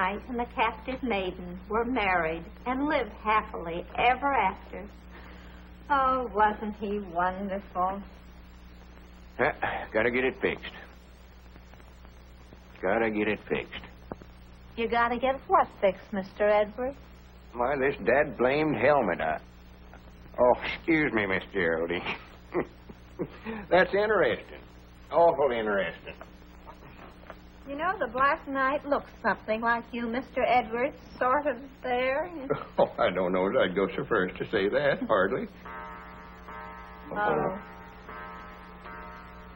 Knight and the captive maiden were married and lived happily ever after. Oh, wasn't he wonderful? Gotta get it fixed. Gotta get it fixed. You gotta get what fixed, Mr. Edwards? Why, this dad-blamed helmet. Oh, excuse me, Miss Geraldine. That's interesting. Awful interesting. You know, the Black Knight looks something like you, Mr. Edwards, sort of there. Oh, I don't know as I'd go so first to say that, hardly. Oh.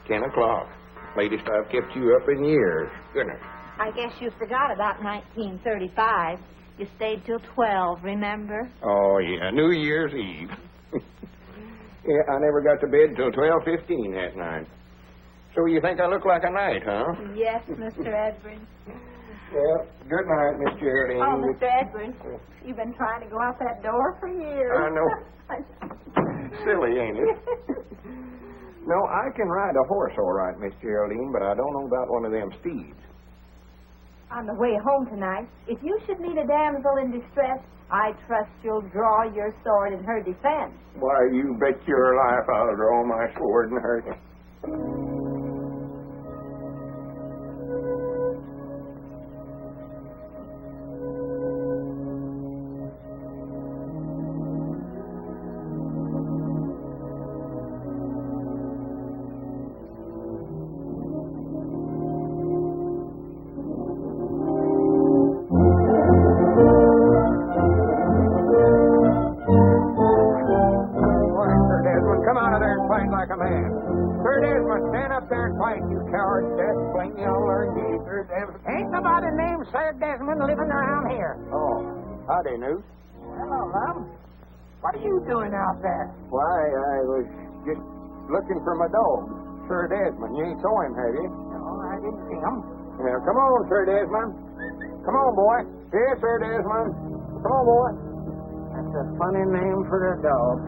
10 o'clock. Latest I've kept you up in years. Goodness. I guess you forgot about 1935. You stayed till 12, remember? Oh, yeah, New Year's Eve. Yeah, I never got to bed till 12:15 that night. So you think I look like a knight, huh? Yes, Mr. Edwards. Well, good night, Miss Geraldine. Oh, Mr. Edwards, you've been trying to go out that door for years. I know. Silly, ain't it? No, I can ride a horse all right, Miss Geraldine, but I don't know about one of them steeds. On the way home tonight, if you should meet a damsel in distress, I trust you'll draw your sword in her defense. Why, you bet your life I'll draw my sword in her. Howdy, Newt. Hello, Lum. What are you doing out there? Why, I was just looking for my dog, Sir Desmond. You ain't saw him, have you? No, I didn't see him. Well, come on, Sir Desmond. Come on, boy. Here, Sir Desmond. Come on, boy. That's a funny name for a dog.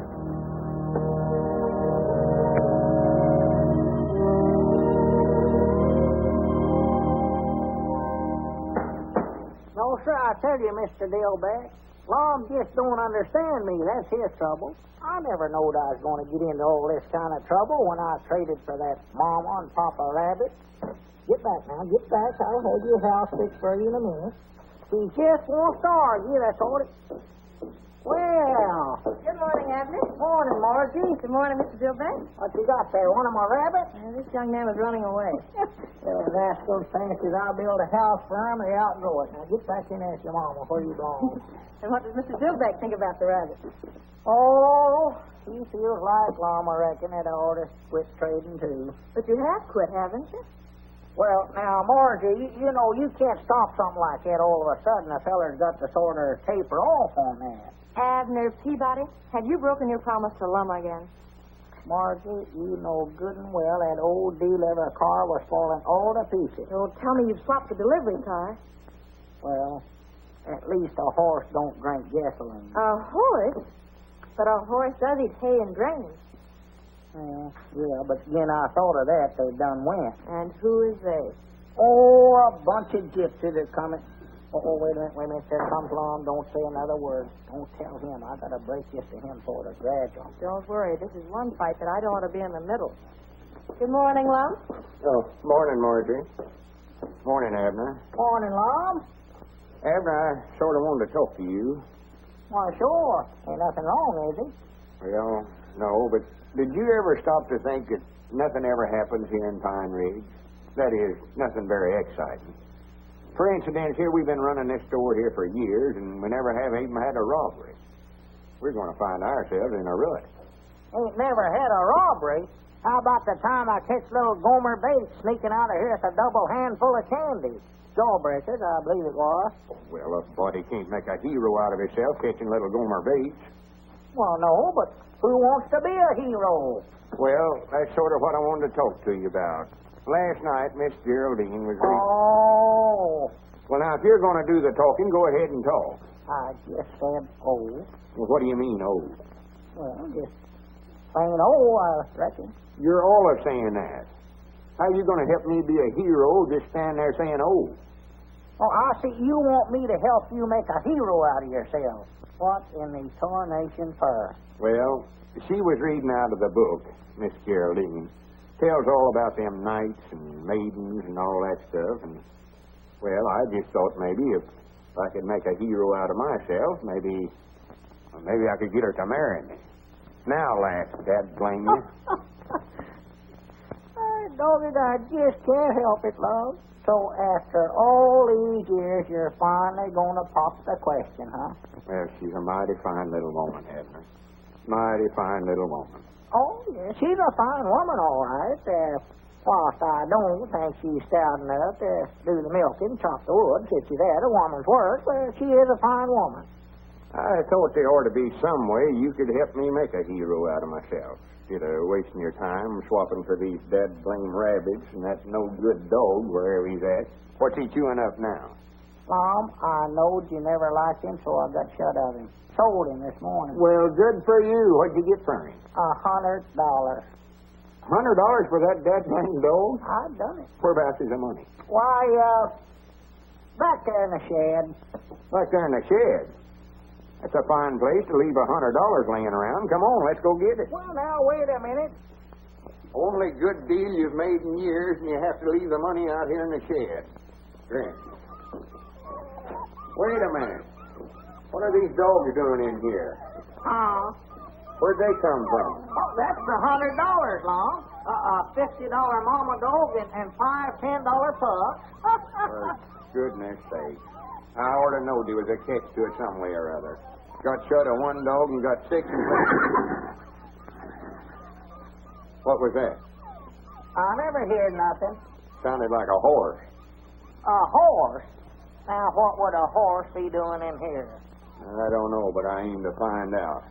No, sir, I tell you, Mr. Dillback, Lum just don't understand me. That's his trouble. I never knowed I was going to get into all this kind of trouble when I traded for that Mama and Papa Rabbit. Get back now, get back. I'll have your house fixed for you in a minute. She just wants to argue, that's all it... Well... Good morning, Abner. Morning, Margie. Good morning, Mr. Dillback. What you got there, one of my rabbits? This young man was running away. Rascals fancies I'll build a house for him, they outgrow it. Now get back in and ask your mama where you belong. And what does Mr. Dillback think about the rabbit? Oh, he feels like Lum, I reckon, that I ought to quit trading, too. But you have quit, haven't you? Well, now, Margie, you know, you can't stop something like that all of a sudden. A feller's got to sort of taper off on that. Abner Peabody, have you broken your promise to Lum again? Margie, you know good and well that old delivery car was falling all to pieces. Oh, tell me you've swapped the delivery car. Well, at least a horse don't drink gasoline. A horse? But a horse does eat hay and grain. Yeah, but again, I thought of that. They done went. And who is they? Oh, a bunch of gypsies are coming. Oh, wait a minute. There comes Lum. Don't say another word. Don't tell him. I got to break this to him sort of gradual. Don't worry. This is one fight that I don't want to be in the middle. Good morning, Lum. Oh, morning, Marjorie. Morning, Abner. Morning, Lum. Abner, I sort of wanted to talk to you. Why, sure. Ain't nothing wrong, is it? Well, no, but did you ever stop to think that nothing ever happens here in Pine Ridge? That is, nothing very exciting. For instance, here we've been running this store here for years, and we never have even had a robbery. We're going to find ourselves in a rut. Ain't never had a robbery. How about the time I catch little Gomer Bates sneaking out of here with a double handful of candy? Jawbreakers, I believe it was. Well, a body can't make a hero out of himself catching little Gomer Bates. Well, no, but who wants to be a hero? Well, that's sort of what I wanted to talk to you about. Last night, Miss Geraldine was... Oh. Well, now, if you're going to do the talking, go ahead and talk. I just said, oh. Well, what do you mean, oh? Well, just plain oh, I reckon. You're all of saying that. How are you going to help me be a hero just stand there saying oh? Oh, I see you want me to help you make a hero out of yourself. What in the tarnation for? Well, she was reading out of the book, Miss Geraldine. Tells all about them knights and maidens and all that stuff. And, well, I just thought maybe if I could make a hero out of myself, maybe I could get her to marry me. Now, laugh, Dad, blame you. Doggy, I just can't help it, love. So after all these years, you're finally going to pop the question, huh? Well, she's a mighty fine little woman, Abner. Mighty fine little woman. Oh, yeah, she's a fine woman, all right. Whilst I don't think she's stout enough to do the milking, chop the wood, get you that, a woman's work, but she is a fine woman. I thought there ought to be some way you could help me make a hero out of myself. Instead of wasting your time swapping for these dead blame rabbits and that no-good dog wherever he's at. What's he chewing up now? Mom, I knowed you never liked him, so I got shut of him. Sold him this morning. Well, good for you. What'd you get from him? $100. $100 for that dead blame dog? I've done it. Whereabouts is the money? Why, back there in the shed. Back there in the shed? That's a fine place to leave $100 laying around. Come on, let's go get it. Well, now, wait a minute. Only good deal you've made in years, and you have to leave the money out here in the shed. Grant. Wait a minute. What are these dogs doing in here? Where'd they come from? Oh, that's the $100, Long. A $50 mama dog and $5 $10 pups. For goodness sake. I ought to know there was a catch to it some way or other. Got shut of one dog and got six and What was that? I never heard nothing. Sounded like a horse. A horse? Now, what would a horse be doing in here? I don't know, but I aim to find out.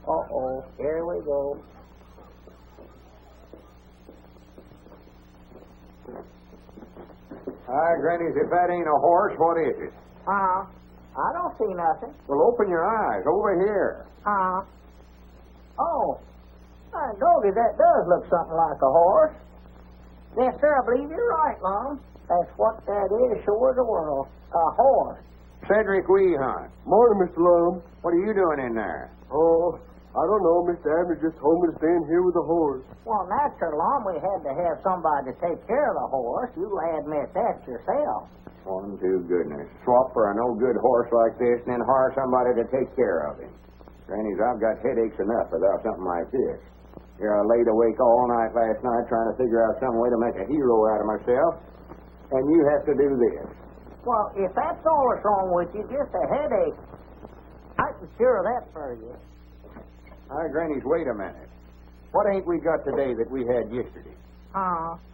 Uh-oh, here we go. Granny, if that ain't a horse, what is it? I don't see nothing. Well, open your eyes. Over here. Oh. Doggy, that does look something like a horse. Yes, sir, I believe you're right, Long. That's what that is, sure as the world. A horse. Cedric Weehunt. Morning, Mr. Lum. What are you doing in there? Oh, I don't know. Mr. Abner just told me to stay in here with the horse. Well, natural, Long, we had to have somebody to take care of the horse. You'll admit that yourself. One, two, goodness. Swap for a no-good horse like this and then hire somebody to take care of him. Grannies, I've got headaches enough without something like this. Here, I laid awake all night last night trying to figure out some way to make a hero out of myself, and you have to do this. Well, if that's all that's wrong with you, just a headache, I can cure that for you. Grannies, wait a minute. What ain't we got today that we had yesterday?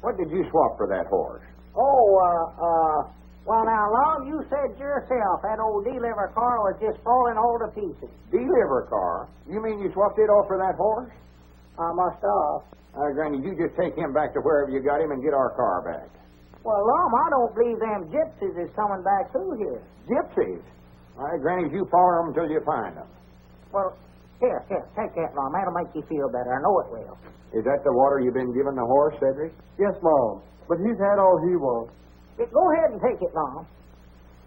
What did you swap for that horse? Well, now, Long, you said yourself that old deliver car was just falling all to pieces. Deliver car? You mean you swapped it off for that horse? I must have. Granny, you just take him back to wherever you got him and get our car back. Well, Lum, I don't believe them gypsies is coming back through here. Gypsies? All right, Granny, you follow them until you find them. Well, here, take that, Lum. That'll make you feel better. I know it will. Is that the water you've been giving the horse, Cedric? Yes, Mom. But he's had all he wants. Go ahead and take it, Lum.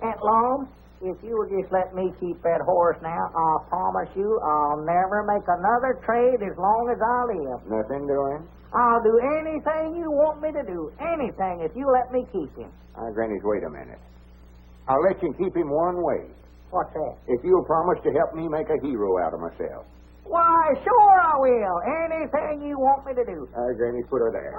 Aunt Lum, if you will just let me keep that horse now, I'll promise you I'll never make another trade as long as I live. Nothing doing? I'll do anything you want me to do. Anything if you let me keep him. Granny, wait a minute. I'll let you keep him one way. What's that? If you'll promise to help me make a hero out of myself. Why, sure I will. Anything you want me to do. Granny, put her there.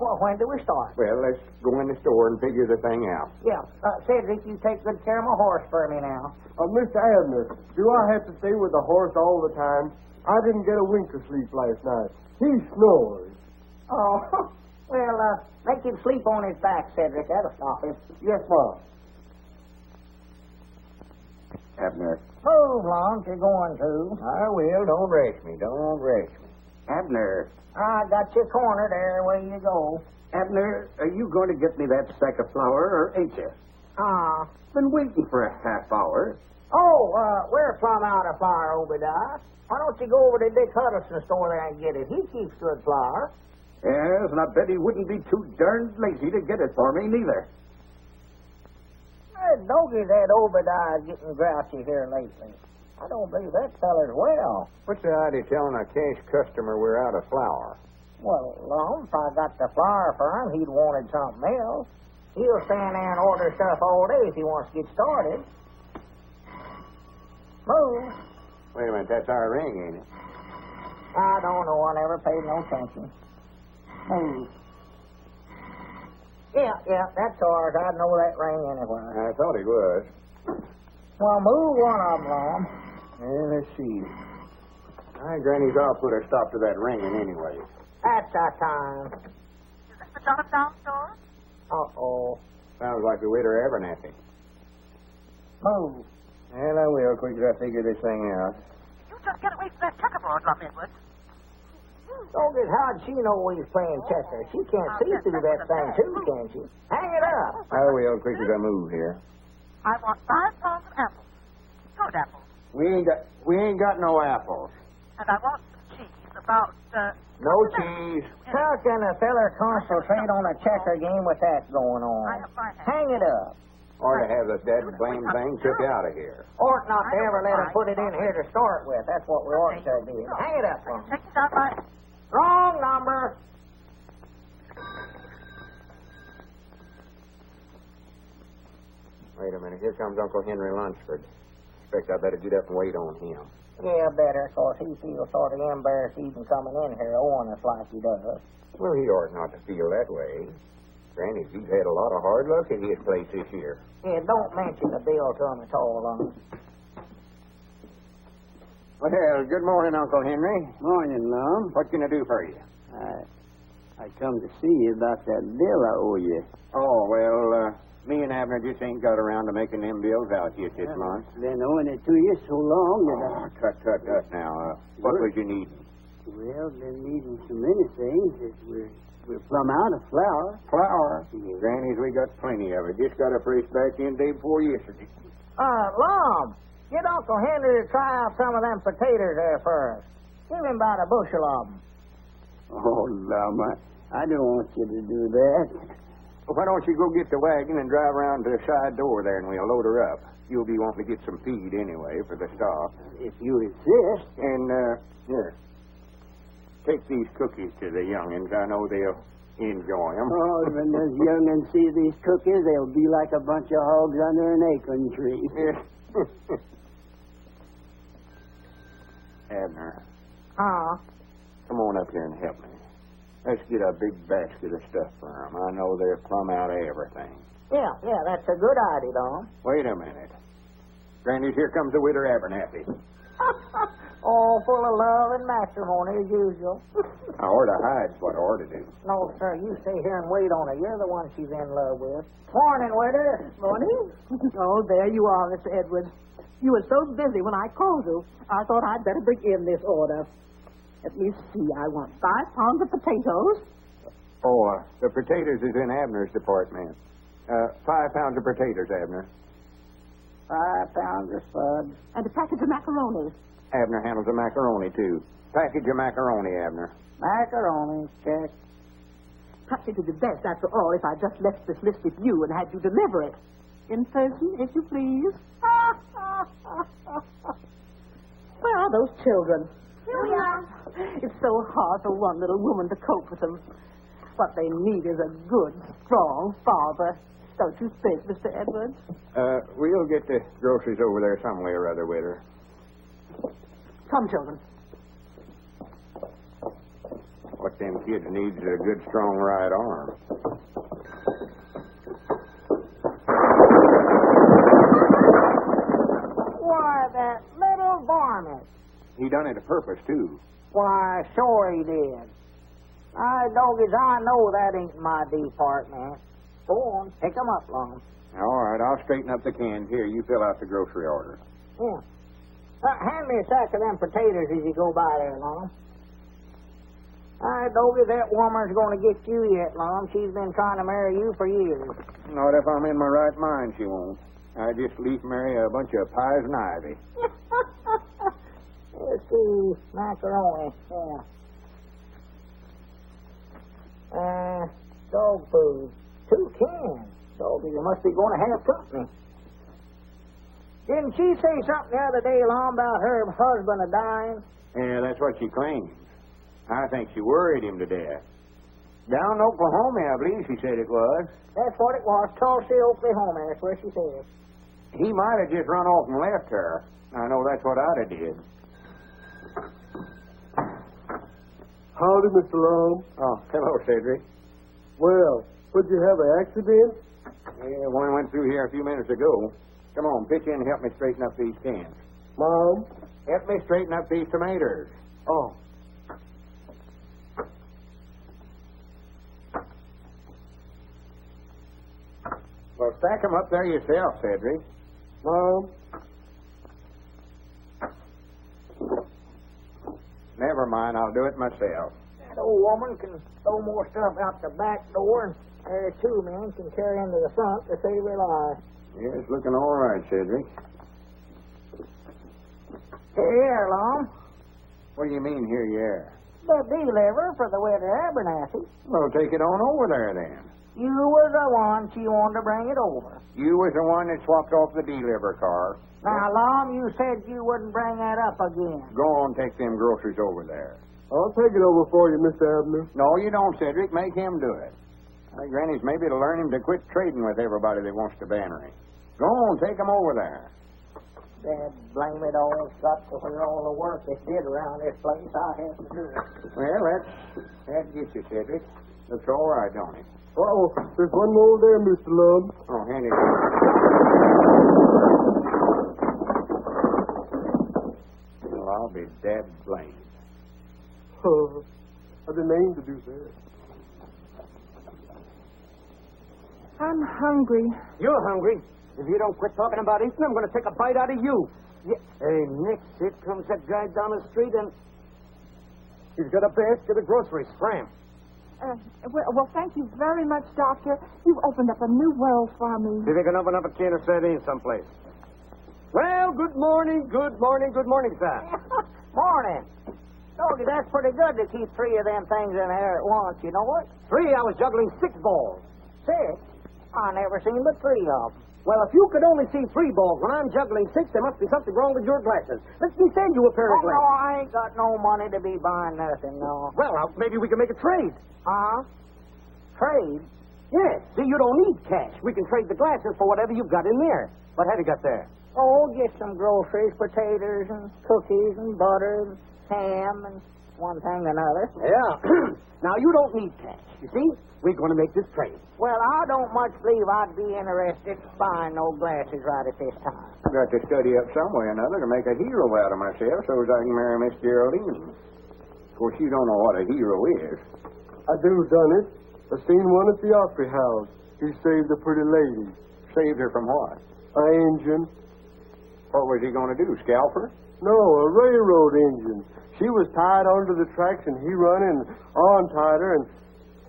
Well, when do we start? Well, let's go in the store and figure the thing out. Yeah. Cedric, you take good care of my horse for me now. Mr. Abner, do I have to stay with the horse all the time? I didn't get a wink of sleep last night. He snores. Oh, well, make him sleep on his back, Cedric. That'll stop him. Yes, Mom. Abner. Move, Long, you're going to. I will. Don't rush me. Don't rush me. Abner. I got you cornered there. Where you go? Abner, are you going to get me that sack of flour, or ain't you? Been waiting for a half hour. We're plumb out of flour, Obadiah. Why don't you go over to Dick Huddleston's store there and get it? He keeps good flour. Yes, and I bet he wouldn't be too darned lazy to get it for me, neither. Doggy, that Obadiah's getting grouchy here lately. I don't believe that feller's well. What's the idea of telling a cash customer we're out of flour? Well, Lum, if I got the flour for him, he'd wanted something else. He'll stand there and order stuff all day if he wants to get started. Move. Wait a minute, that's our ring, ain't it? I don't know. I never paid no attention. Move. Yeah, that's ours. I'd know that ring anywhere. I thought he was. Well, move one of them, Lum. Let's see. All right, Granny's, I'll put a stop to that ringing anyway. That's our time. Is this the Johnstown store? Uh-oh. Sounds like the waiter Abernathy. Move. Well, I will, quick as I figure this thing out. You just get away from that checkerboard, Lum Edwards. Doggy, how'd she know we was playing checkers? She can't see through that thing, too, can she? Hang it up. I will, quick as I move here. I want 5 pounds of apples. Good apples. We ain't got no apples. And I want some cheese. About, No cheese. How can a feller concentrate on a checker game with that going I on? have my hand. Hang it up. Or to have this dead blame thing took out of here. Ought not to ever let him put it in here to start with. That's what we ought to do. Hang it up, Lum. Take it out my... Wrong number. Wait a minute, here comes Uncle Henry Lunsford. Expect I better get up and wait on him. Yeah, better, 'cause he feels sort of embarrassed even coming in here owing us like he does. Well, he ought not to feel that way. Granny, he's had a lot of hard luck at his place this year. Yeah, don't mention the bill to him at all, Lum. Well, good morning, Uncle Henry. Morning, Lum. What can I do for you? I come to see you about that bill I owe you. Oh, well, me and Abner just ain't got around to making them bills out yet this month. Been owing it to you so long that Tut now. What was you needing? Well, been needing so many things that we're plumb out of flour. Flour. Grannies, we got plenty of it. Just got a fresh batch in day before yesterday. Lum, get Uncle Henry to try out some of them potatoes there first. Give him about a bushel of them. Oh, Lum, I don't want you to do that. Well, why don't you go get the wagon and drive around to the side door there and we'll load her up. You'll be wanting to get some feed anyway for the stock. If you insist. And, here. Take these cookies to the young'uns. I know they'll enjoy them. Oh, when those young'uns see these cookies, they'll be like a bunch of hogs under an acorn tree. Abner, Huh? come on up here and help me. Let's get a big basket of stuff for them. I know they're plumb out of everything. Yeah, that's a good idea, Lum. Wait a minute. Granny's, here comes the widow Abernathy. All full of love and matrimony as usual. I ought to hide's what I ought to do. No, sir, you stay here and wait on her. You're the one she's in love with. Morning, waiter. Morning. Oh, there you are, Mr. Edwards. You were so busy when I called you, I thought I'd better bring in this order. Let me see. I want 5 pounds of potatoes. Oh, the potatoes is in Abner's department. 5 pounds of potatoes, Abner. 5 pounds of spuds. And a package of macaroni. Abner handles the macaroni, too. Package of macaroni, Abner. Macaroni, check. Perhaps it would be best, after all, if I just left this list with you and had you deliver it. In person, if you please. Where are those children? Here we are. It's so hard for one little woman to cope with them. What they need is a good, strong father. Don't you think, Mr. Edwards? We'll get the groceries over there some way or other with her. Come, children. What them kids needs is a good, strong right arm. Why, that little varmint. He done it a purpose, too. Why, sure he did. Doggies, I know that ain't my department. Go on, pick 'em up, Lum. All right, I'll straighten up the cans. Here, you fill out the grocery order. Yeah. Hand me a sack of them potatoes as you go by there, Lum. Doggy, that woman's going to get you yet, Lum. She's been trying to marry you for years. Not if I'm in my right mind, she won't. I just leave marry a bunch of pies and ivy. Let's see, macaroni, yeah. Dog food. 2 cans. Doggy, you must be going to have company. Didn't she say something the other day, Lum, about her husband dying? Yeah, that's what she claims. I think she worried him to death. Down in Oklahoma, I believe she said it was. That's what it was. Tulsa, Oklahoma. That's where she said. He might have just run off and left her. I know that's what I'd have did. Howdy, Mr. Lum. Oh, hello, Cedric. Well, would you have an accident? Yeah, one went through here a few minutes ago. Come on, pitch in and help me straighten up these cans. Mom? Help me straighten up these tomatoes. Oh. Well, stack them up there yourself, Cedric. Mom? Never mind, I'll do it myself. That old woman can throw more stuff out the back door, and there two men can carry into the front to save their lives. Yeah, it's looking all right, Cedric. Here, Lum. What do you mean, here you are? The deliver for the winter Abernathy. Well, take it on over there, then. You was the one she wanted to bring it over. You was the one that swapped off the deliver car. Now, Lum, you said you wouldn't bring that up again. Go on, take them groceries over there. I'll take it over for you, Mr. Abner. No, you don't, Cedric. Make him do it. Granny's maybe to learn him to quit trading with everybody that wants to banner him. Go on, take him over there. Dad, blame it all. It's got to where all the work it did around this place, I have to do it. Well, that gets you, Cedric. Looks all right, don't it? Uh-oh, there's one more there, Mr. Lum. Oh, hand it. Well, I'll be dead blamed. Oh, I didn't aim to do that. I'm hungry. You're hungry. If you don't quit talking about eating, I'm going to take a bite out of you. Yeah. Hey, Nick, here comes that guy down the street, and he's got a basket of groceries. Scram. Well, thank you very much, Doctor. You've opened up a new world for me. See if you can open up a can of sardines someplace. Well, good morning, sir. Morning. Doggy, that's pretty good to keep three of them things in there at once, you know what? 3, I was juggling 6 balls. 6? I never seen but 3 of them. Well, if you could only see 3 balls when I'm juggling 6, there must be something wrong with your glasses. Let me send you a pair of No, glasses. I ain't got no money to be buying nothing, no. Well, maybe we can make a trade. Trade? Yes. See, you don't need cash. We can trade the glasses for whatever you've got in there. What have you got there? Oh, get some groceries, potatoes and cookies and butter and ham and one thing and another. Yeah. Now, you don't need cash. You see? We're going to make this trade. Well, I don't much believe I'd be interested in buying no glasses right at this time. I've got to study up some way or another to make a hero out of myself so as I can marry Miss Geraldine. Of course, you don't know what a hero is. I do done it. I seen one at the Opry House. He saved a pretty lady. Saved her from what? An engine. What was he going to do, scalp her? No, a railroad engine. She was tied onto the tracks, and he run and untied her, and,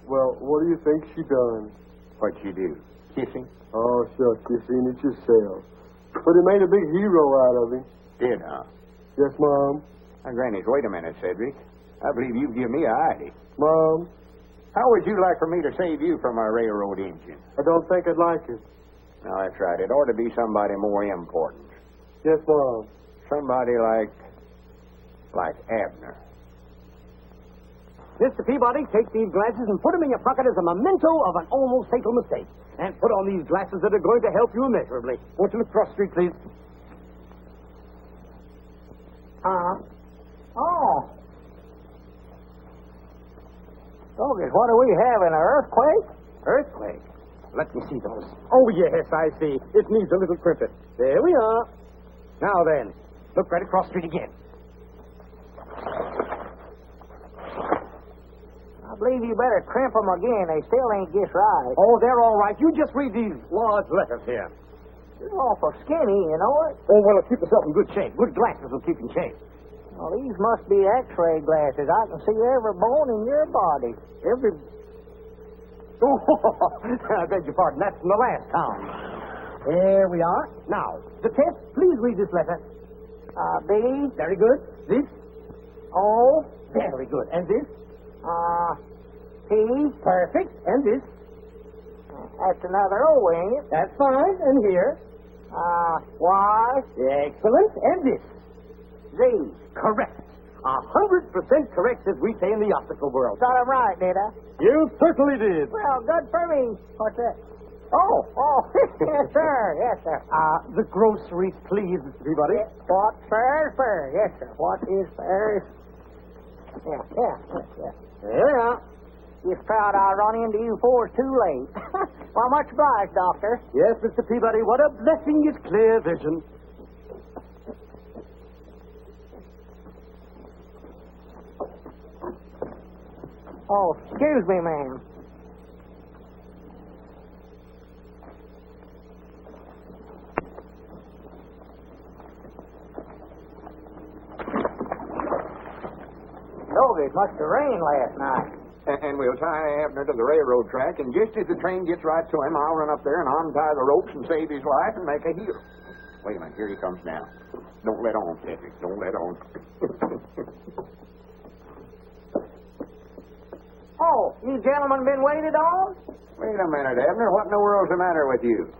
well, what do you think she done? What'd she do? Kissing? Oh, shucks, you seen it yourself. But it made a big hero out of him. Did, huh? Yes, Mom. Now, Granny, wait a minute, Cedric. I believe you've given me a idea. Mom, how would you like for me to save you from a railroad engine? I don't think I'd like it. Now, that's right. It ought to be somebody more important. Yes, Mom. Somebody like Abner. Mr. Peabody, take these glasses and put them in your pocket as a memento of an almost fatal mistake. And put on these glasses that are going to help you immeasurably. Won't you look across the street, please? Oh. Doggies, what do we have, an earthquake? Earthquake? Let me see those. Oh, yes, I see. It needs a little crimping. There we are. Now then, look right across the street again. I believe you better crimp them again. They still ain't just right. Oh, they're all right. You just read these large letters here. You're awful skinny, you know it? Oh, well, it'll keep yourself in good shape. Good glasses will keep you in shape. Well, these must be x-ray glasses. I can see every bone in your body. Every... Oh, I beg your pardon. That's from the last time. There we are. Now, the test, please read this letter. B. Very good. This? O. Very good. And this? P. Perfect. And this? That's another O, ain't it? That's fine. And here? Y. Excellent. And this. Z. Correct. 100% correct, as we say in the optical world. Got it right, did I? You certainly did. Well, good for me. What's that? Oh, yes, sir. Yes, sir. The groceries, please, Mr. Peabody. What's fair is fair. Yes, sir. What is fair is... Yeah. Yeah. Just proud I run into you fours too late. Well, much obliged, Doctor. Yes, Mr. Peabody, what a blessing is clear vision. Oh, excuse me, ma'am. It must have rained last night. And we'll tie Abner to the railroad track, and just as the train gets right to him, I'll run up there and untie the ropes and save his life and make a heel. Wait a minute, here he comes now. Don't let on, Cedric. Don't let on. Oh, you gentlemen been waited on? Wait a minute, Abner. What in the world's the matter with you?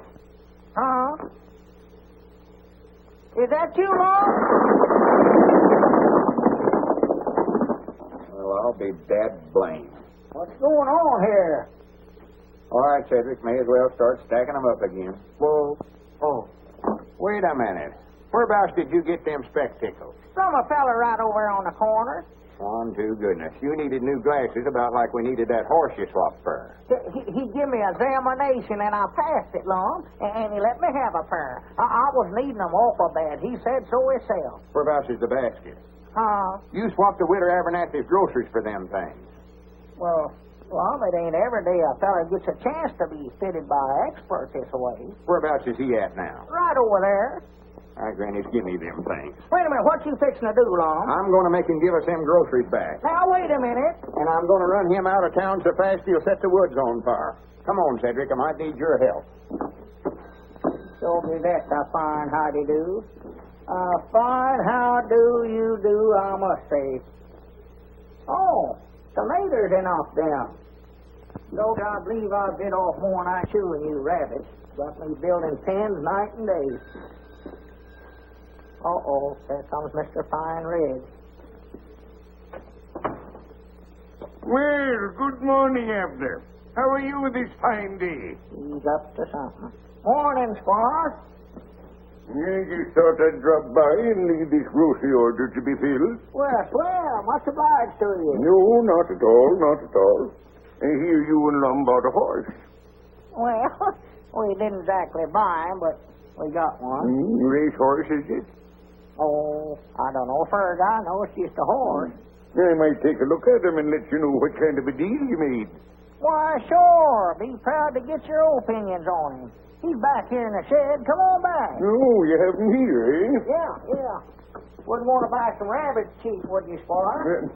Huh? Is that you, Lon? Well, I'll be dad blamed. What's going on here? All right, Cedric, may as well start stacking them up again. Well, oh. Wait a minute. Whereabouts did you get them spectacles? From a fella right over on the corner. On to goodness. You needed new glasses about like we needed that horse you swapped for. He gave me an examination, and I passed it, Lon, and he let me have a pair. I was needing them awful bad. He said so himself. Whereabouts is the basket? You swapped the Witter Abernathy's groceries for them things. Well, it ain't every day a fella gets a chance to be fitted by an expert this way. Whereabouts is he at now? Right over there. All right, Granny, give me them things. Wait a minute, what you fixing to do, Lon? I'm going to make him give us them groceries back. Now, wait a minute. And I'm going to run him out of town so fast he'll set the woods on fire. Come on, Cedric, I might need your help. Show me that's a fine howdy-do. A fine how do you do, I must say. Oh, tomatoes enough then. Though I believe I bit off more than I chewing you rabbits. Got me building pens night and day. Uh-oh, there comes Mr. Fine Red. Well, good morning, Abner. How are you this fine day? He's up to something. Morning, Squaw. I just thought I'd drop by and leave this grocery order to be filled. Well, much obliged to you. No, not at all, not at all. I hear you and Lum bought a horse. Well, we didn't exactly buy him, but we got one. Race horse, is it? Oh, I don't know. Fur guy knows it's just a horse. I might take a look at him and let you know what kind of a deal you made. Why, sure. Be proud to get your opinions on him. He's back here in the shed. Come on back. Oh, you have him here, eh? Yeah. Wouldn't want to buy some rabbits cheap, would you, Squire?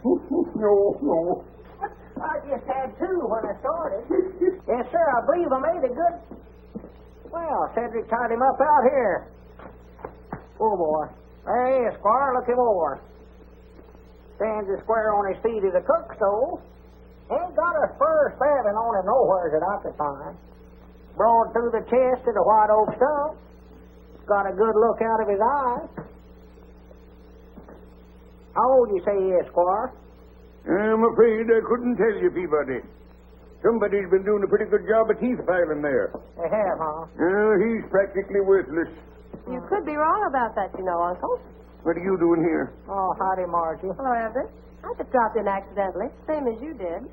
No. I just had two when I started. Yes, sir. I believe I made a good... Well, Cedric tied him up out here. Oh, boy. There he is, Squire. Look him over. Stands as square on his feet as a cook stove. Ain't got a spur spabbing on him nowhere that I could find. Broad through the chest to the white oak stump. Got a good look out of his eye. How old you say he is, Squire? I'm afraid I couldn't tell you, Peabody. Somebody's been doing a pretty good job of teeth filing there. They have, huh? He's practically worthless. You could be wrong about that, you know, Uncle. What are you doing here? Oh, howdy, Margie. Hello, Abner. I just dropped in accidentally, same as you did.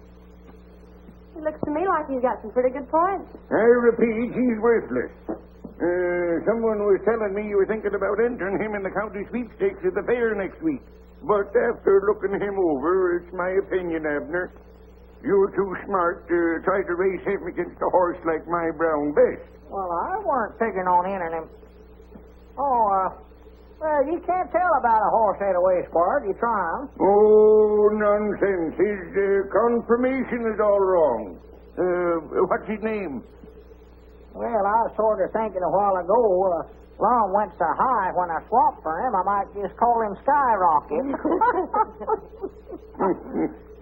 It looks to me like he's got some pretty good points. I repeat, he's worthless. Someone was telling me you were thinking about entering him in the county sweepstakes at the fair next week. But after looking him over, it's my opinion, Abner, you're too smart to try to race him against a horse like my brown best. Well, I weren't figuring on entering him. Well, you can't tell about a horse that way, Squire. You try him. Oh, nonsense. His confirmation is all wrong. What's his name? Well, I was sort of thinking a while ago, Lum went so high when I swapped for him, I might just call him Skyrocket.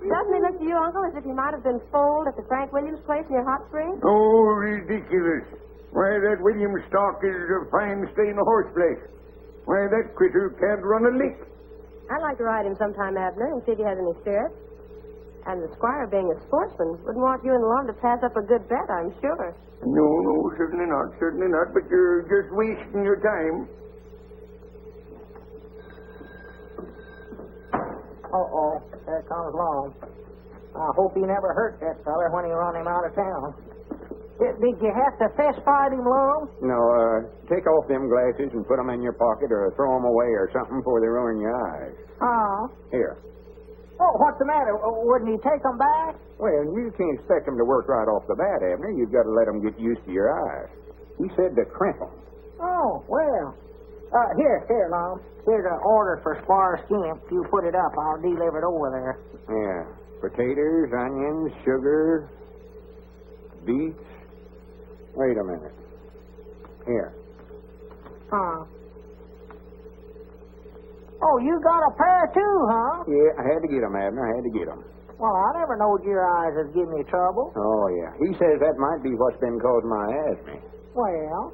Doesn't he look to you, Uncle, as if he might have been foaled at the Frank Williams place near Hot Springs? Oh, ridiculous. Why, that William stock is a fine stain of horseflesh. Why, that critter can't run a lick. I'd like to ride him sometime, Abner, and see if he has any spirit. And the squire, being a sportsman, wouldn't want you and Lum to pass up a good bet, I'm sure. No, certainly not. But you're just wasting your time. Uh-oh, there comes Lum. I hope he never hurt that feller when he run him out of town. Did you have to fist fight him, Lum? No, take off them glasses and put them in your pocket or throw them away or something before they ruin your eyes. Oh. Here. Oh, what's the matter? Wouldn't he take them back? Well, you can't expect them to work right off the bat, Abner. You've got to let them get used to your eyes. He said to crimp them. Oh, well. Here, Lum. Here's an order for Squire Skimp. If you put it up, I'll deliver it over there. Yeah. Potatoes, onions, sugar, beets. Wait a minute. Here. Oh, you got a pair too, huh? Yeah, I had to get them, Abner. I had to get them. Well, I never knowed your eyes would give me trouble. Oh, yeah. He says that might be what's been causing my asthma. Well?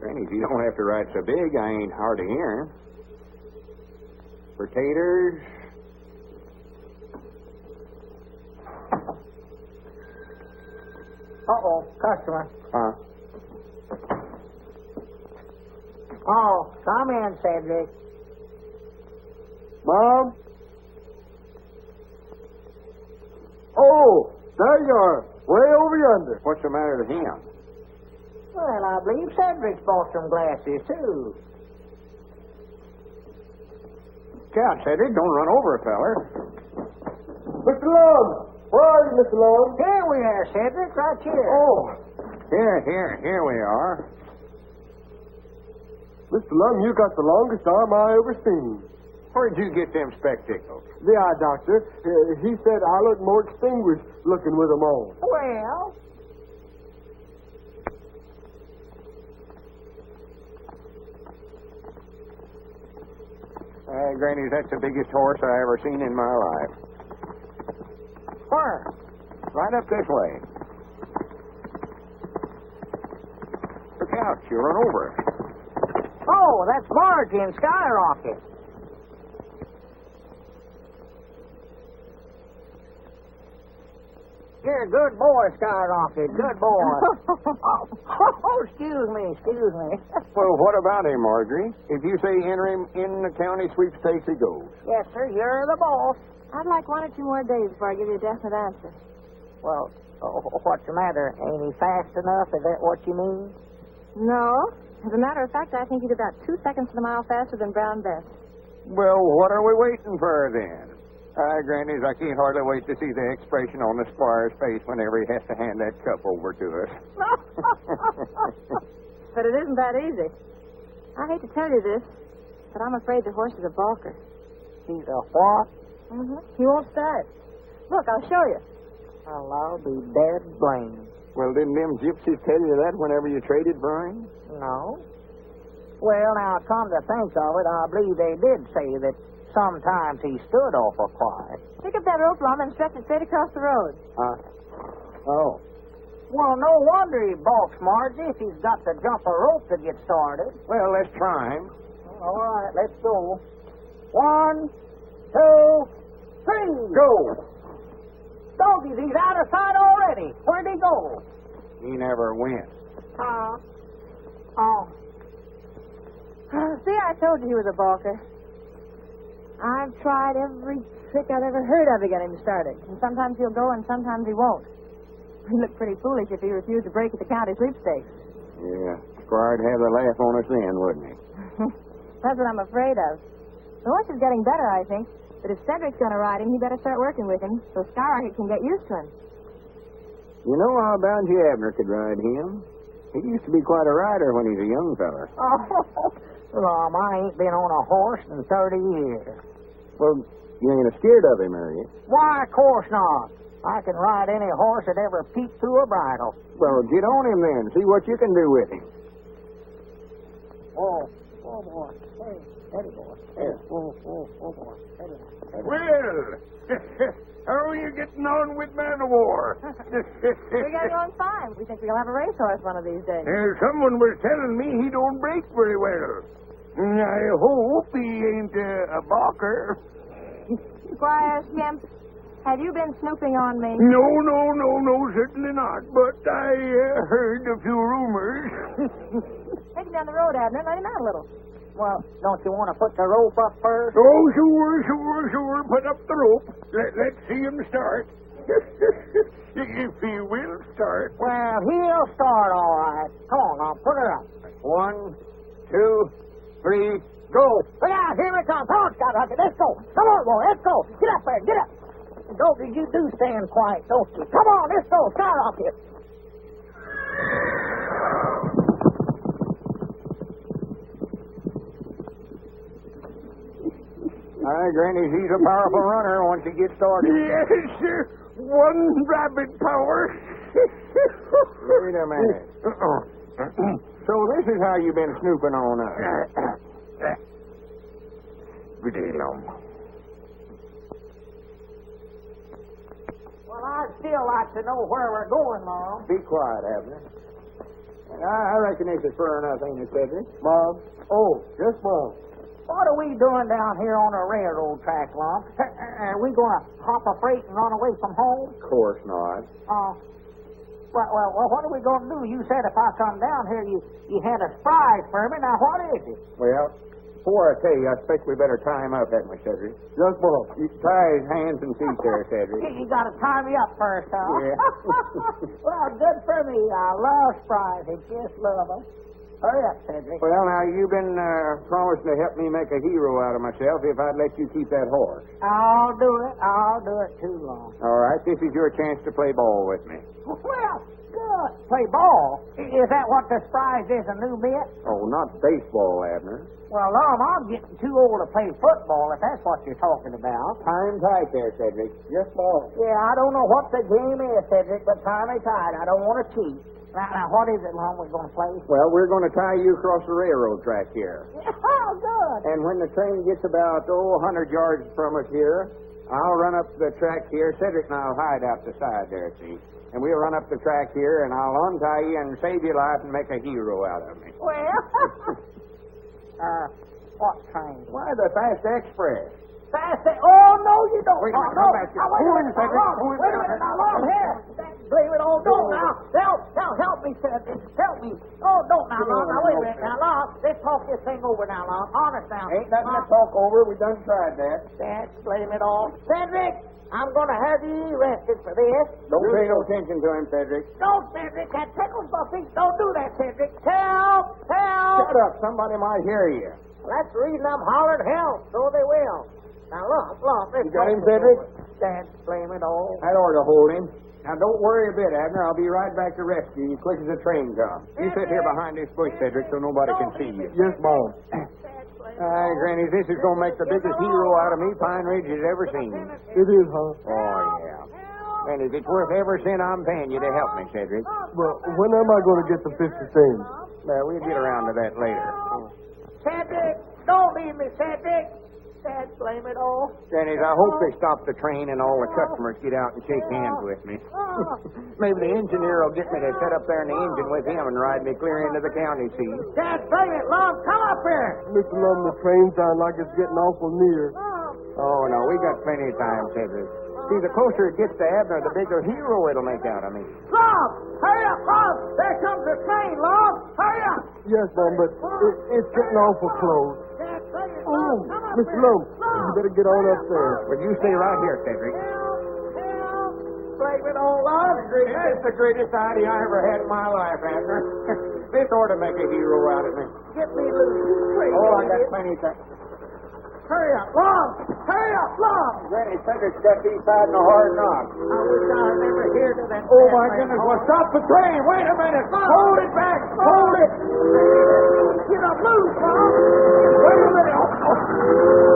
Granny, if you don't have to write so big, I ain't hard of hearing. Potatoes. Uh-oh, customer. Huh? Oh, come in, Cedric. Mom? Oh, there you are. Way over yonder. What's the matter with him? Well, I believe Cedric's bought some glasses, too. God, Cedric, don't run over a feller. Mr. Lum! Where are you, Mr. Lum? Here we are, Cedric, right here. Oh, Here we are. Mr. Lum, you got the longest arm I ever seen. Where'd you get them spectacles? The eye doctor, he said I look more distinguished looking with them on. Well, Granny, that's the biggest horse I ever seen in my life. where? Right up this way. Look out, you'll run over it. Oh, that's Margie and Skyrocket. You're a good boy, Skyrocket. Good boy. Oh, excuse me. Well, what about him, Marjorie? If you say enter him in the county sweepstakes, he goes. Yes, sir. You're the boss. I'd like 1 or 2 more days before I give you a definite answer. Well, what's the matter? Ain't he fast enough? Is that what you mean? No. As a matter of fact, I think he's about 2 seconds to the mile faster than Brown Bess. Well, what are we waiting for then? Grannies, I can't hardly wait to see the expression on the squire's face whenever he has to hand that cup over to us. But it isn't that easy. I hate to tell you this, but I'm afraid the horse is a balker. He's a what? Mm-hmm. He won't start. Look, I'll show you. Well, I'll be dead blamed. Well, didn't them gypsies tell you that whenever you traded for him? No. Well, now, come to think of it, I believe they did say that sometimes he stood awful quiet. Pick up that rope, Lum, and stretch it straight across the road. Oh. Well, no wonder he balks, Margie, if he's got to jump a rope to get started. Well, let's try him. All right, let's go. 1, 2, 3. Go! Doggies, he's out of sight already. Where'd he go? He never went. Oh. See, I told you he was a balker. I've tried every trick I've ever heard of to get him started. And sometimes he'll go and sometimes he won't. He'd look pretty foolish if he refused to break at the county sweepstakes. Yeah, Squire'd have the laugh on us then, wouldn't he? That's what I'm afraid of. The horse is getting better, I think. But if Cedric's going to ride him, he better start working with him so Skyrocket can get used to him. You know, I'll bound you Abner could ride him. He used to be quite a rider when he's a young feller. Oh, Lum, I ain't been on a horse in 30 years. Well, you ain't scared of him, are you? Why, of course not. I can ride any horse that ever peeked through a bridle. Well, get on him then. See what you can do with him. Oh, Oh, boy. Hey, steady, boy. Steady. Oh, boy. Steady. Well, how are you getting on with man of war? We're getting on fine. We think we'll have a racehorse one of these days. Someone was telling me he don't break very well. I hope he ain't a balker. Squire Kemp, have you been snooping on me? No, certainly not. But I heard a few rumors. Take him down the road, Abner. Let him out a little. Well, don't you want to put the rope up first? Oh, sure. Put up the rope. Let's see him start. If he will start. Well, he'll start all right. Come on, now, put it up. 1, 2, 3, go. Look out, here it comes. Come on, Scout Rocket, let's go. Come on, boy, let's go. Get up there, get up. Dopey, you do stand quiet, don't you? Come on, let's go. Scout Rocket. Granny, he's a powerful runner once he gets started. Yes, sir. One rabbit power. Wait a minute. So this is how you've been snooping on us. Good day, Lum. Well, I'd still like to know where we're going, Mom. Be quiet, Abner. I reckon this is fur enough, ain't it, Cedric? Mom. Oh, yes, Mom. What are we doing down here on the railroad track, Lum? Are we going to hop a freight and run away from home? Of course not. Well, what are we going to do? You said if I come down here, you had a surprise for me. Now, what is it? Well, before I tell you, I expect we better tie him up, hadn't we, Cedric? Yes, Mom. You tie his hands and feet there, Cedric. You got to tie me up first, huh? Yeah. Well, good for me. I love surprises. Just love them. Hurry up, Cedric. Well, now, you've been promising to help me make a hero out of myself if I'd let you keep that horse. I'll do it. I'll do it too long. All right, this is your chance to play ball with me. Well, good. Play ball? Is that what the surprise is, a new mitt? Oh, not baseball, Abner. Well, Lum, I'm getting too old to play football, if that's what you're talking about. Time tight there, Cedric. Yes, Mom. Yeah, I don't know what the game is, Cedric, but tie me tight. I don't want to cheat. Now, what is it, Lum, we're going to play? Well, we're going to tie you across the railroad track here. Oh, good. And when the train gets about, 100 yards from us here, I'll run up the track here. Cedric and I'll hide out the side there, see? And we'll run up the track here, and I'll untie you and save your life and make a hero out of me. Well, what train? Why, the Fast Express. Fast? Oh, no, you don't. Wait a minute, no. come back here. Now, wait a minute, Cedric. Wait a minute, now, Lum, here. Blame it all. Don't now. Help me, Cedric. Help me. Oh, don't now, Lum. Now, wait a minute. Now, Lum, let's talk this thing over now, Lum. Honest now. Ain't nothing to talk over. We done tried that. That's blame it all. Cedric, I'm going to have you arrested for this. Don't pay no attention to him, Cedric. Don't, Cedric. That tickles my feet. Don't do that, Cedric. Help! Help! Shut up. Somebody might hear you. That's the reason I'm hollering help. So they will. Now, Lum, You got him, Cedric? That's blame it all. That ought to hold him. Now, don't worry a bit, Abner. I'll be right back to rescue you quick as the train comes. You sit here behind this bush, Cedric, so nobody can see you. Yes, Mom. Granny, this is going to make the biggest hero out of me Pine Ridge has ever seen. It is, huh? Oh, yeah. And it's worth every cent I'm paying you to help me, Cedric. Well, when am I going to get the 50 cents? Well, we'll get around to that later. Cedric, don't leave me, Cedric. Dad, blame it all. Granny, I hope they stop the train and all the customers get out and shake hands with me. Maybe the engineer will get me to sit up there in the engine with him and ride me clear into the county, see? Dad, blame it, Lum. Come up here. Mr. Lum, the train sounds like it's getting awful near. Oh, no, we got plenty of time, Cedric. See, the closer it gets to Abner, the bigger hero it'll make out of me. Lum, hurry up, Lum. There comes the train, Lum. Hurry up. Yes, Mom, but it's getting awful close. Dad, blame it, Oh, Lum. Come up Mr. here. Lum, you better get on up there. Well, you stay right here, Cedric. Help. Blame it all, Lum. That's the greatest idea I ever had in my life, Abner. This ought to make a hero out of me. Get me loose, you crazy Oh, I got idiot. plenty of time. Hurry up, Lum. Hurry up, Lum. Granny, Cedric's got these side in a hard knock. I wish I was never here to that. Oh, my goodness. Well, stop the train. Wait a minute. Hold it back. Hold it. Get up loose, Lum. Wait a minute.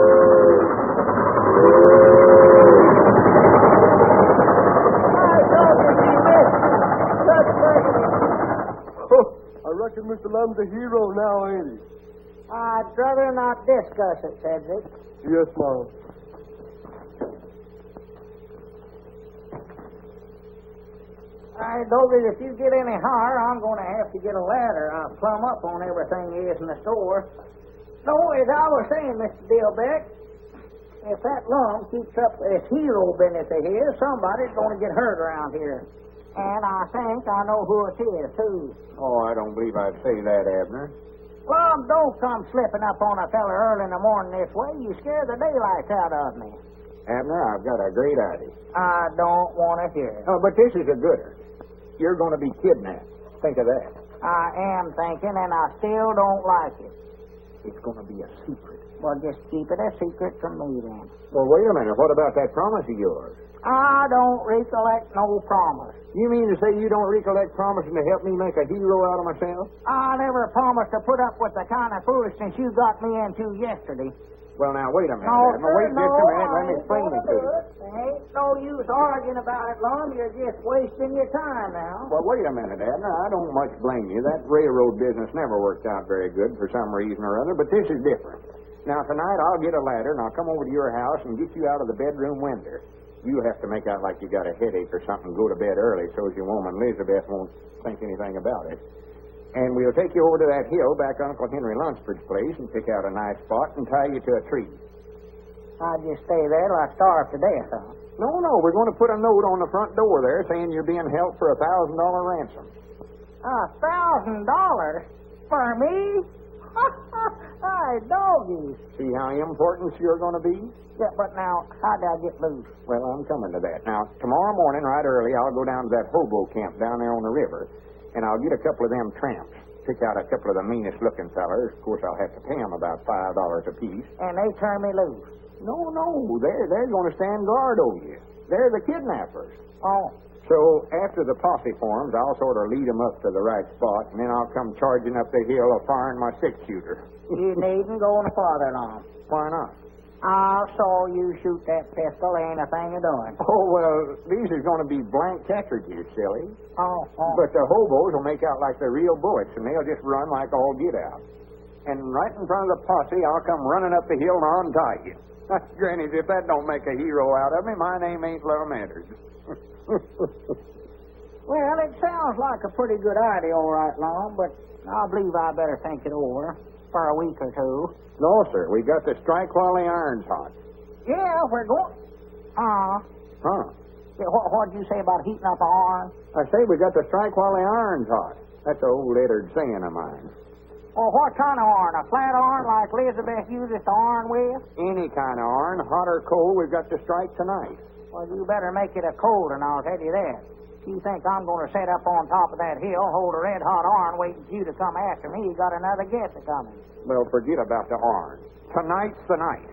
I reckon Mr. Lum's a hero now, ain't he? I I'd rather not discuss it, Cedric. Yes, Mom. I Doggy, if you get any higher, I'm going to have to get a ladder. I'll plumb up on everything there is in the store. No, as I was saying, Mr. Dillbeck, if that Lum keeps up this hero business of his, somebody's going to get hurt around here. And I think I know who it is, too. Oh, I don't believe I'd say that, Abner. Lum, don't come slipping up on a fella early in the morning this way. You scare the daylights out of me. Abner, I've got a great idea. I don't want to hear it. Oh, but this is a gooder. You're going to be kidnapped. Think of that. I am thinking, and I still don't like it. It's going to be a secret. Well, just keep it a secret from me, then. Well, wait a minute. What about that promise of yours? I don't recollect no promise. You mean to say you don't recollect promising to help me make a hero out of myself? I never promised to put up with the kind of foolishness you got me into yesterday. Well, now, wait a minute. No, Abner. Wait just a minute. Let me explain it to you. There ain't no use arguing about it, Lum. You're just wasting your time now. Well, wait a minute, Abner. I don't much blame you. That railroad business never worked out very good for some reason or other, but this is different. Now, tonight I'll get a ladder, and I'll come over to your house and get you out of the bedroom window. You have to make out like you got a headache or something and go to bed early so as your woman Elizabeth won't think anything about it. And we'll take you over to that hill back Uncle Henry Lunsford's place and pick out a nice spot and tie you to a tree. I'd just stay there till I starve to death, huh? No, we're going to put a note on the front door there saying you're being held for $1,000 ransom. $1,000? For me? Hey, doggies. See how important you're going to be? Yeah, but now, how did I get loose? Well, I'm coming to that. Now, tomorrow morning, right early, I'll go down to that hobo camp down there on the river, and I'll get a couple of them tramps. Pick out a couple of the meanest-looking fellers. Of course, I'll have to pay them about $5 apiece. And they turn me loose? No. They're going to stand guard over you. They're the kidnappers. Oh. So, after the posse forms, I'll sort of lead them up to the right spot, and then I'll come charging up the hill firing my six-shooter. You needn't go no farther, Lum. Why not? I saw you shoot that pistol. Ain't a thing of doing. Oh, well, these are going to be blank cartridges, silly. Oh. But the hobos will make out like they're real bullets, and they'll just run like all get out. And right in front of the posse, I'll come running up the hill and untie you. Granny, if that don't make a hero out of me, my name ain't Lum and Abner. Well, it sounds like a pretty good idea, all right, Lum, but I believe I better think it over for a week or two. No, sir. We got to strike while the iron's hot. Yeah, we're going. Huh? Yeah, what'd you say about heating up the iron? I say we got to strike while the iron's hot. That's an old lettered saying of mine. Well, what kind of iron? A flat iron like Elizabeth uses to iron with? Any kind of iron, hot or cold, we've got to strike tonight. Well, you better make it a cold one, I'll tell you that. If you think I'm going to sit up on top of that hill, hold a red-hot iron, waiting for you to come after me, you got another guess a-coming. Well, forget about the iron. Tonight's the night.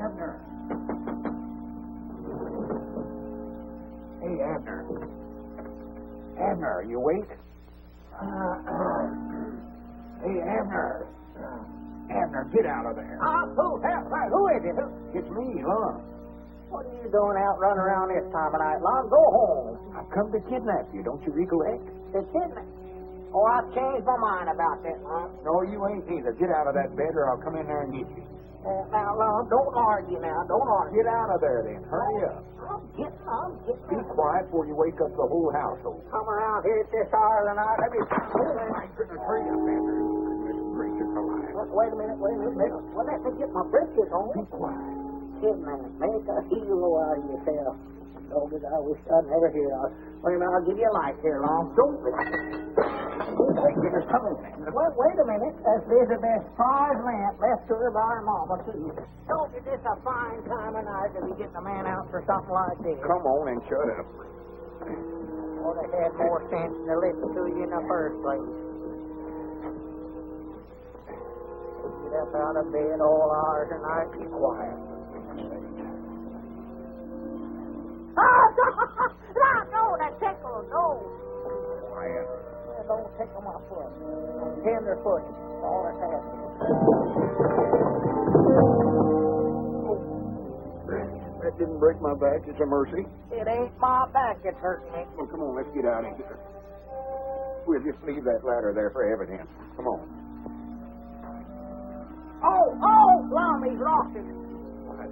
Abner. Hey, Abner. Abner, you awake? Hey, Abner. Abner, get out of there. Who is it? It's me, Lum. What are you doing out running around this time of night, Lum? Go home. I've come to kidnap you. Don't you recollect? The kidnap? Oh, I've changed my mind about that, Lum. No, you ain't either. Get out of that bed or I'll come in there and get you. Now, Lum, don't argue now. Don't argue. Get out of there, then. Hurry up. I'm getting. Be quiet before you wake up the whole household. Come around here at this hour of the night. Let me... My goodness, hurry up, Abner. Goodness gracious alive. Wait a minute. Well, let me get my britches on. Be quiet. Kidman, make a hero out of yourself. Doggy, I wish I'd never hear of it. Wait a minute, I'll give you a light here, Lum. Don't... Wait a minute. That's Elizabeth's prize lamp left to her by her mama, too. Told you this a fine time of night to be getting a man out for something like this. Come on and shut up. Ought to have more sense to listen to you in the first place. Get up out of bed all hours of night. Be quiet. No, that tickles. No. Quiet. Don't tickle my foot. Tender foot. All that's happening. that didn't break my back. It's a mercy. It ain't my back that's hurting me. Well, come on, let's get out of here. We'll just leave that ladder there for evidence. Come on. Oh, Lum, these rocks is...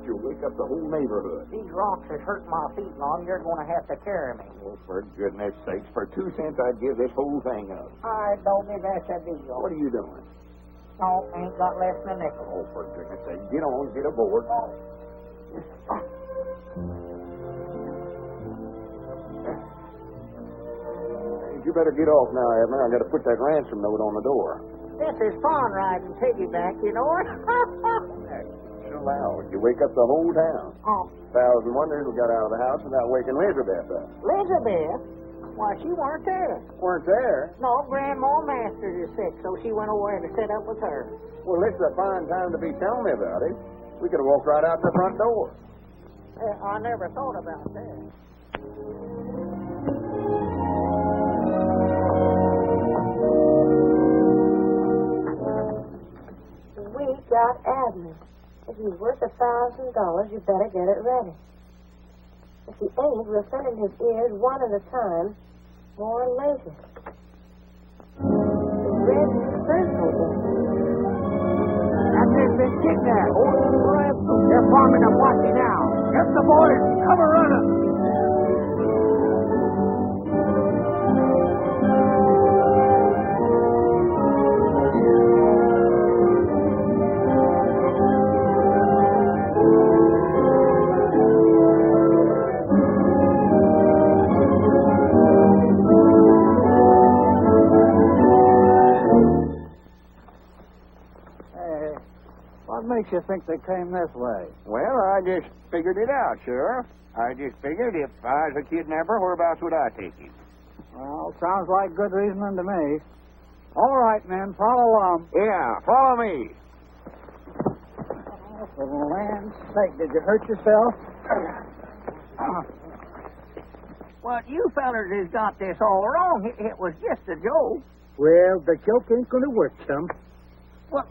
You'll wake up the whole neighborhood. These rocks is hurting my feet, Lum. You're going to have to carry me. Oh, for goodness sakes, for 2 cents I'd give this whole thing up. I don't think that's a deal. What are you doing? No, ain't got less than a nickel. Oh, for goodness sake, get on, get aboard. You better get off now, Abner. I've got to put that ransom note on the door. This is fun riding piggyback, you know it? So loud. You wake up the whole town. Oh. 1,000 wonders we got out of the house without waking Elizabeth up. Elizabeth? Why, she weren't there. Weren't there? No, Grandma Masters is sick, so she went over to sit up with her. Well, this is a fine time to be telling me about it. We could have walked right out the front door. I never thought about that. We got Abner. If he's worth $1,000, you better get it ready. If he ain't, we'll send him his ears one at a time, more later. The red circle. Abner's been kidnapped. They're forming a posse now. Get the boys. Cover running. What makes you think they came this way? Well, I just figured it out, Sheriff. I just figured if I was a kidnapper, whereabouts would I take him? Well, sounds like good reasoning to me. All right, men, follow along. Yeah, follow me. Oh, for the land's sake, did you hurt yourself? Well, you fellers has got this all wrong. It was just a joke. Well, the joke ain't going to work, chum. Well,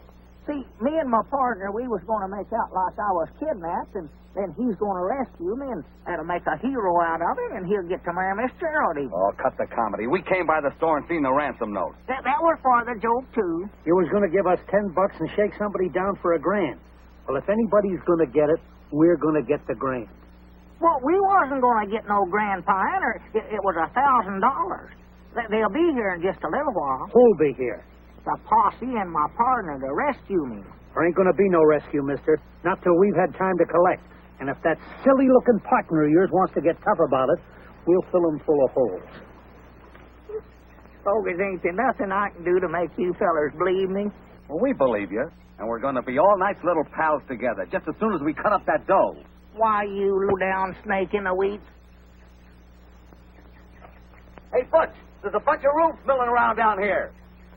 see, me and my partner, we was going to make out like I was kidnapped, and then he's going to rescue me, and that'll make a hero out of him, and he'll get to marry Miss Geraldine. Oh, cut the comedy. We came by the store and seen the ransom note. That was for the joke, too. You was going to give us $10 and shake somebody down for $1,000. Well, if anybody's going to get it, we're going to get the $1,000. Well, we wasn't going to get no grand pine, or it was $1,000. They'll be here in just a little while. Who'll be here? The posse and my partner to rescue me. There ain't going to be no rescue, mister. Not till we've had time to collect. And if that silly-looking partner of yours wants to get tough about it, we'll fill him full of holes. Bogus, ain't there nothing I can do to make you fellers believe me? Well, we believe you, and we're going to be all nice little pals together just as soon as we cut up that dough. Why, you low-down snake in the weeds? Hey, Butch, there's a bunch of roots milling around down here.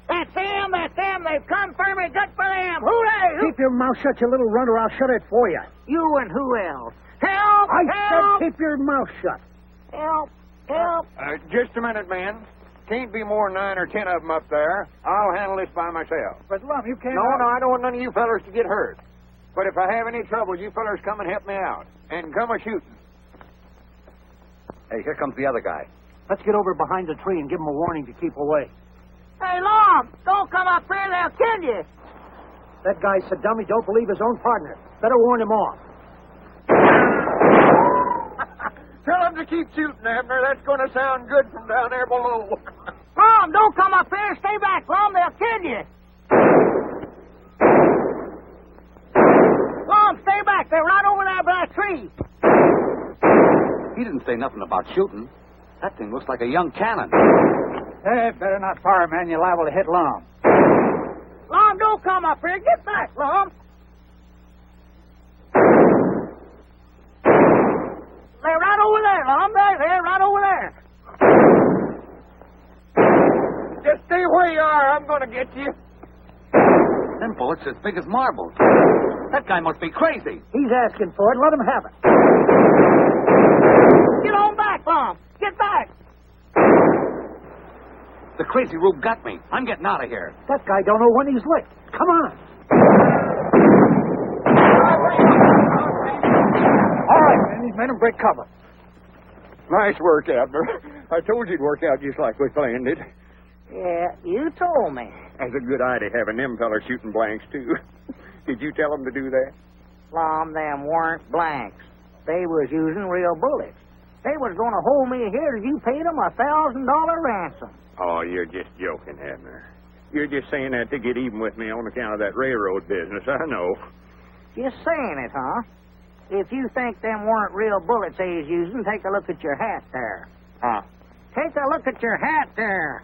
That's them! They've come for me! Good for them! Hooray! Keep your mouth shut, you little runner. I'll shut it for you. You and who else? Help! I help! said keep your mouth shut. Help! Help! Just a minute, man. Can't be more than 9 or 10 of them up there. I'll handle this by myself. But, Lum, you can't... No, I don't want none of you fellers to get hurt. But if I have any trouble, you fellers come and help me out. And come a-shooting. Hey, here comes the other guy. Let's get over behind the tree and give him a warning to keep away. Hey, Lum! Don't come up here, they'll kill you! That guy's so dumb he don't believe his own partner. Better warn him off. Tell them to keep shooting, Abner. That's going to sound good from down there below. Lum, don't come up here! Stay back, Lum! They'll kill you! Lum, stay back! They're right over there by that tree! He didn't say nothing about shooting. That thing looks like a young cannon. Hey, better not fire, man. You're liable to hit Lum. Lum, don't come up here. Get back, Lum. They're right over there, Lum. They're right over there. Just stay where you are. I'm going to get you. Them bullets as big as marbles. That guy must be crazy. He's asking for it. Let him have it. Get on back, Lum. Get back. The crazy rube got me. I'm getting out of here. That guy don't know when he's licked. Come on. All right, men. these men and break cover. Nice work, Abner. I told you it'd work out just like we planned it. Yeah, you told me. That's a good idea, having them fellas shooting blanks, too. Did you tell them to do that? Lum, them weren't blanks. They was using real bullets. They was going to hold me here till you paid them $1,000 ransom. Oh, you're just joking, Abner. You're just saying that to get even with me on account of that railroad business, I know. Just saying it, huh? If you think them weren't real bullets they was using, take a look at your hat there. Huh? Take a look at your hat there.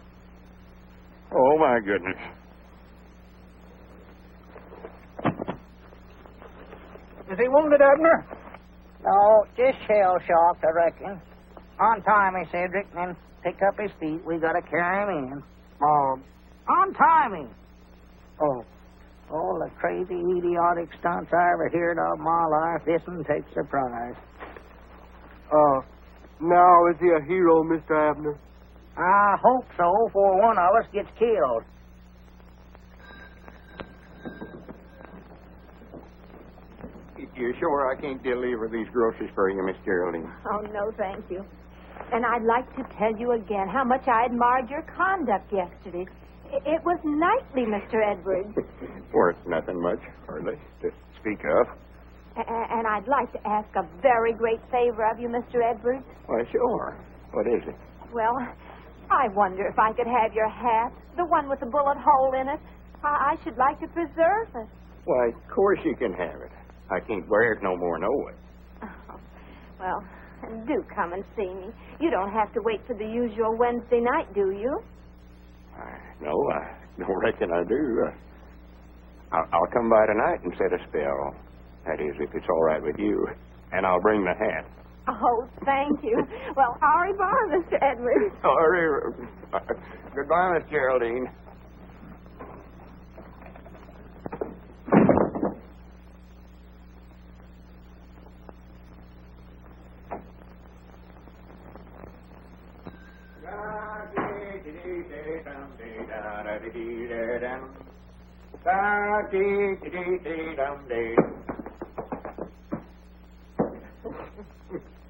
Oh, my goodness. Is he wounded, Abner? No, just shell-shocked, I reckon. Untie me, Cedric, and then pick up his feet. We got to carry him in. Untie me. Oh. All the crazy, idiotic stunts I ever heard of in my life, this one takes the prize. Now is he a hero, Mr. Abner? I hope so, before one of us gets killed. You sure I can't deliver these groceries for you, Miss Geraldine? Oh, no, thank you. And I'd like to tell you again how much I admired your conduct yesterday. It was knightly, Mr. Edwards. Worth nothing much, hardly, to speak of. And I'd like to ask a very great favor of you, Mr. Edwards. Why, sure. What is it? Well, I wonder if I could have your hat, the one with the bullet hole in it. I should like to preserve it. Why, of course you can have it. I can't wear it no more, no way. Oh, well, do come and see me. You don't have to wait for the usual Wednesday night, do you? No, I don't reckon I do. I'll come by tonight and set a spell. That is, if it's all right with you. And I'll bring the hat. Oh, thank you. Well, au revoir, Mr. Edwards. Goodbye, Miss Geraldine.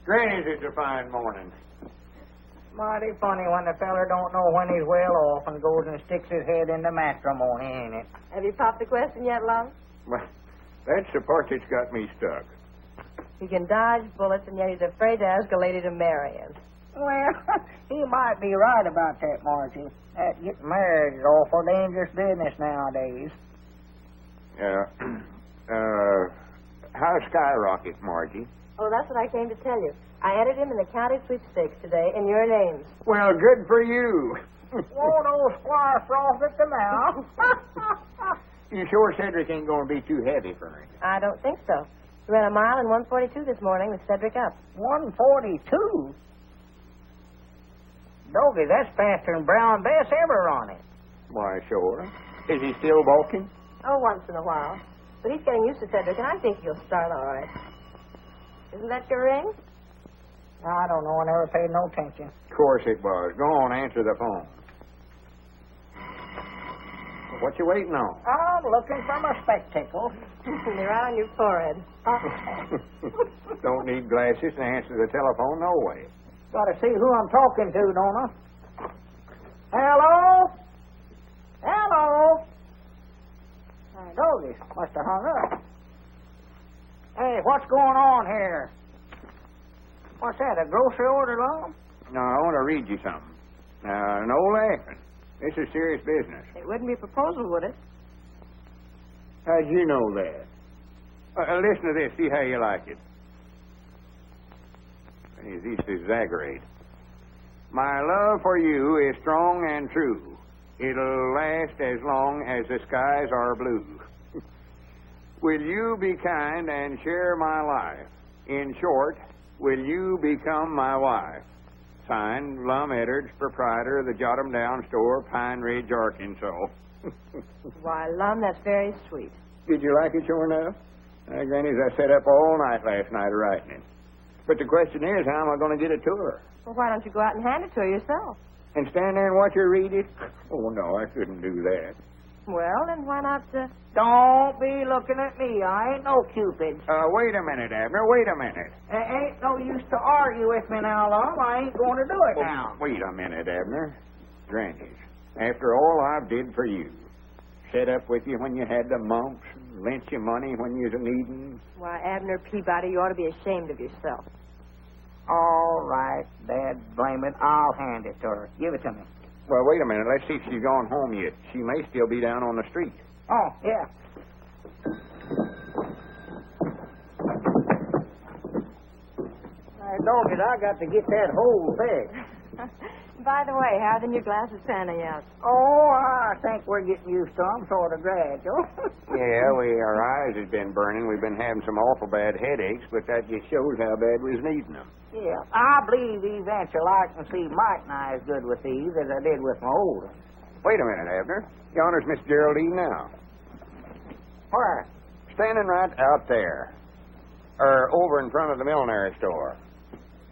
Granny's, it's a fine morning. Mighty funny when the feller don't know when he's well off and goes and sticks his head into matrimony, ain't it? Have you popped the question yet, Lum? Well, that's the part that's got me stuck. He can dodge bullets, and yet he's afraid to ask a lady to marry him. Well, he might be right about that, Margie. That getting married is awful dangerous business nowadays. How's Skyrocket, Margie? Oh, that's what I came to tell you. I entered him in the county sweepstakes today in your names. Well, good for you. Won't old Squire froth at the mouth? You sure Cedric ain't going to be too heavy for me? I don't think so. He ran a mile in 1:42 this morning with Cedric up. 1:42? Doggy, that's faster than Brown Bess ever run it. Why, sure. Is he still balking? Oh, once in a while. But he's getting used to Cedric, and I think he'll start all right. Isn't that your ring? I don't know. I never paid no attention. Of course it was. Go on, answer the phone. What you waiting on? I'm looking for my spectacles. They're right on your forehead. Don't need glasses to answer the telephone, no way. Got to see who I'm talking to, don't I? Hello? Hello? Doggy must have hung up. Hey, what's going on here? What's that, a grocery order, Lum? No, I want to read you something. No laughing. This is serious business. It wouldn't be a proposal, would it? How'd you know that? Listen to this. See how you like it. These exaggerate. My love for you is strong and true. It'll last as long as the skies are blue. Will you be kind and share my life? In short, will you become my wife? Signed, Lum Edwards, proprietor of the Jot 'em Down store, Pine Ridge, Arkansas. Why, Lum, that's very sweet. Did you like it, sure enough? Granny's, I sat up all night last night writing it. But the question is, how am I going to get it to her? Well, why don't you go out and hand it to her yourself? And stand there and watch her read it? Oh, no, I couldn't do that. Well, then why not, Don't be looking at me. I ain't no Cupid. Wait a minute, Abner. Wait a minute. Ain't no use to argue with me now, Lum. I ain't going to do it now. Wait a minute, Abner. Granny, after all I've did for you, set up with you when you had the mumps, lent you money when you was needing. Why, Abner Peabody, you ought to be ashamed of yourself. All right, Dad, blame it. I'll hand it to her. Give it to me. Well, wait a minute. Let's see if she's gone home yet. She may still be down on the street. Oh, yeah. Dog it, I got to get that whole thing. By the way, how are the new glasses panning out? Oh, I think we're getting used to them sort of gradual. Yeah, our eyes has been burning. We've been having some awful bad headaches, but that just shows how bad we was needing them. Yeah, I believe eventually I can see Mike and I as good with these as I did with my old ones. Wait a minute, Abner. Yonder's Miss Geraldine now. Where? Standing right out there. Or over in front of the millinery store.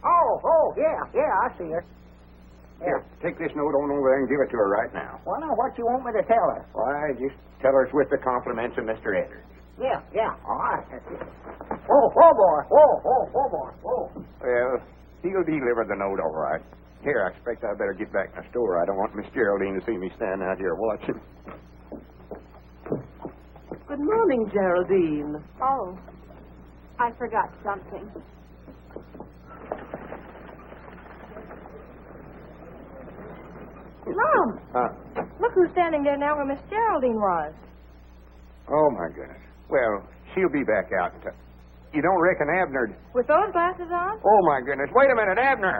Oh, yeah, I see her. Here, take this note on over there and give it to her right now. Well, now, what you want me to tell her? Why, just tell her it's with the compliments of Mr. Edwards. Yeah, all right. Whoa, boy. Whoa. Well, he'll deliver the note all right. Here, I expect I better get back in the store. I don't want Miss Geraldine to see me standing out here watching. Good morning, Geraldine. Oh, I forgot something. Lum! Look who's standing there now where Miss Geraldine was. Oh, my goodness. Well, she'll be back out in time. You don't reckon Abner... With those glasses on? Oh, my goodness. Wait a minute, Abner.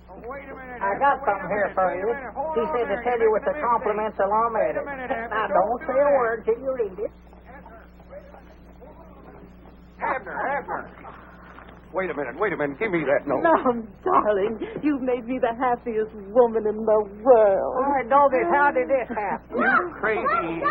Oh, wait a minute. I got something here for you. He said to tell you with the compliments of Lum and Abner. Now, don't say a word till you read it. Abner. Wait a minute. Give me that note. Lum, darling, you've made me the happiest woman in the world. All right, Doggy, how did this happen? You crazy.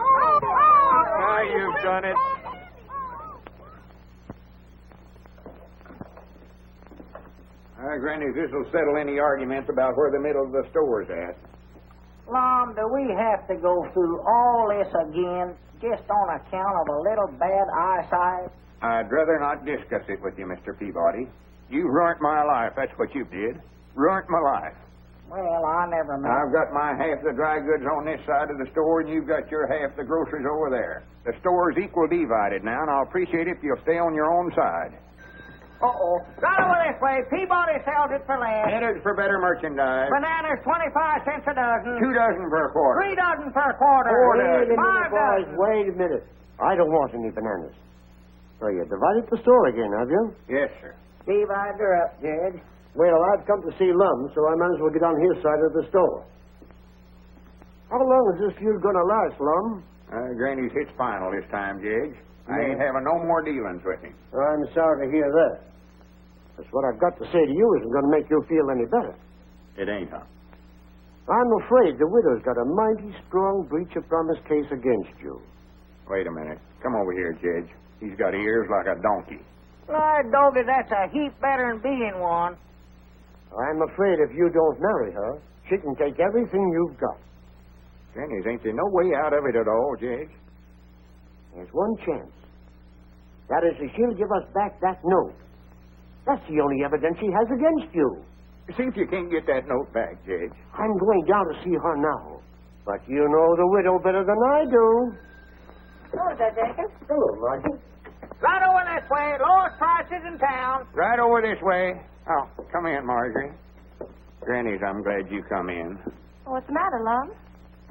Now you've done it. Granny, this will settle any arguments about where the middle of the store's at. Lum, do we have to go through all this again just on account of a little bad eyesight? I'd rather not discuss it with you, Mr. Peabody. You've ruined my life. That's what you did. Ruined my life. Well, I never know. I've got my half the dry goods on this side of the store, and you've got your half the groceries over there. The store's equal divided now, and I'll appreciate it if you'll stay on your own side. Uh-oh. Right over this way. Peabody sells it for less. Headed for better merchandise. Bananas, 25 cents a dozen. 2 dozen per quarter. 3 dozen per quarter. Wait a 5 minute, boys. dozen. Wait a minute. I don't want any bananas. So you divided the store again, have you? Yes, sir. Divide her up, Judge. Well, I've come to see Lum, so I might as well get on his side of the store. How long is this feud going to last, Lum? Granny's hit final this time, Judge. I ain't having no more dealings with him. I'm sorry to hear that. That's what I've got to say to you isn't going to make you feel any better. It ain't, huh? I'm afraid the widow's got a mighty strong breach of promise case against you. Wait a minute. Come over here, Judge. He's got ears like a donkey. Lord, Doggy, that's a heap better than being one. I'm afraid if you don't marry her, she can take everything you've got. Granny's ain't there no way out of it at all, Judge? There's one chance. That is if she'll give us back that note. That's the only evidence she has against you. See if you can't get that note back, Judge. I'm going down to see her now. But you know the widow better than I do. Hello, Judge Aiken. Hello, Margie. Right over this way. Lowest prices in town. Right over this way. Oh, come in, Marjorie. Granny's, I'm glad you come in. What's the matter, Lum?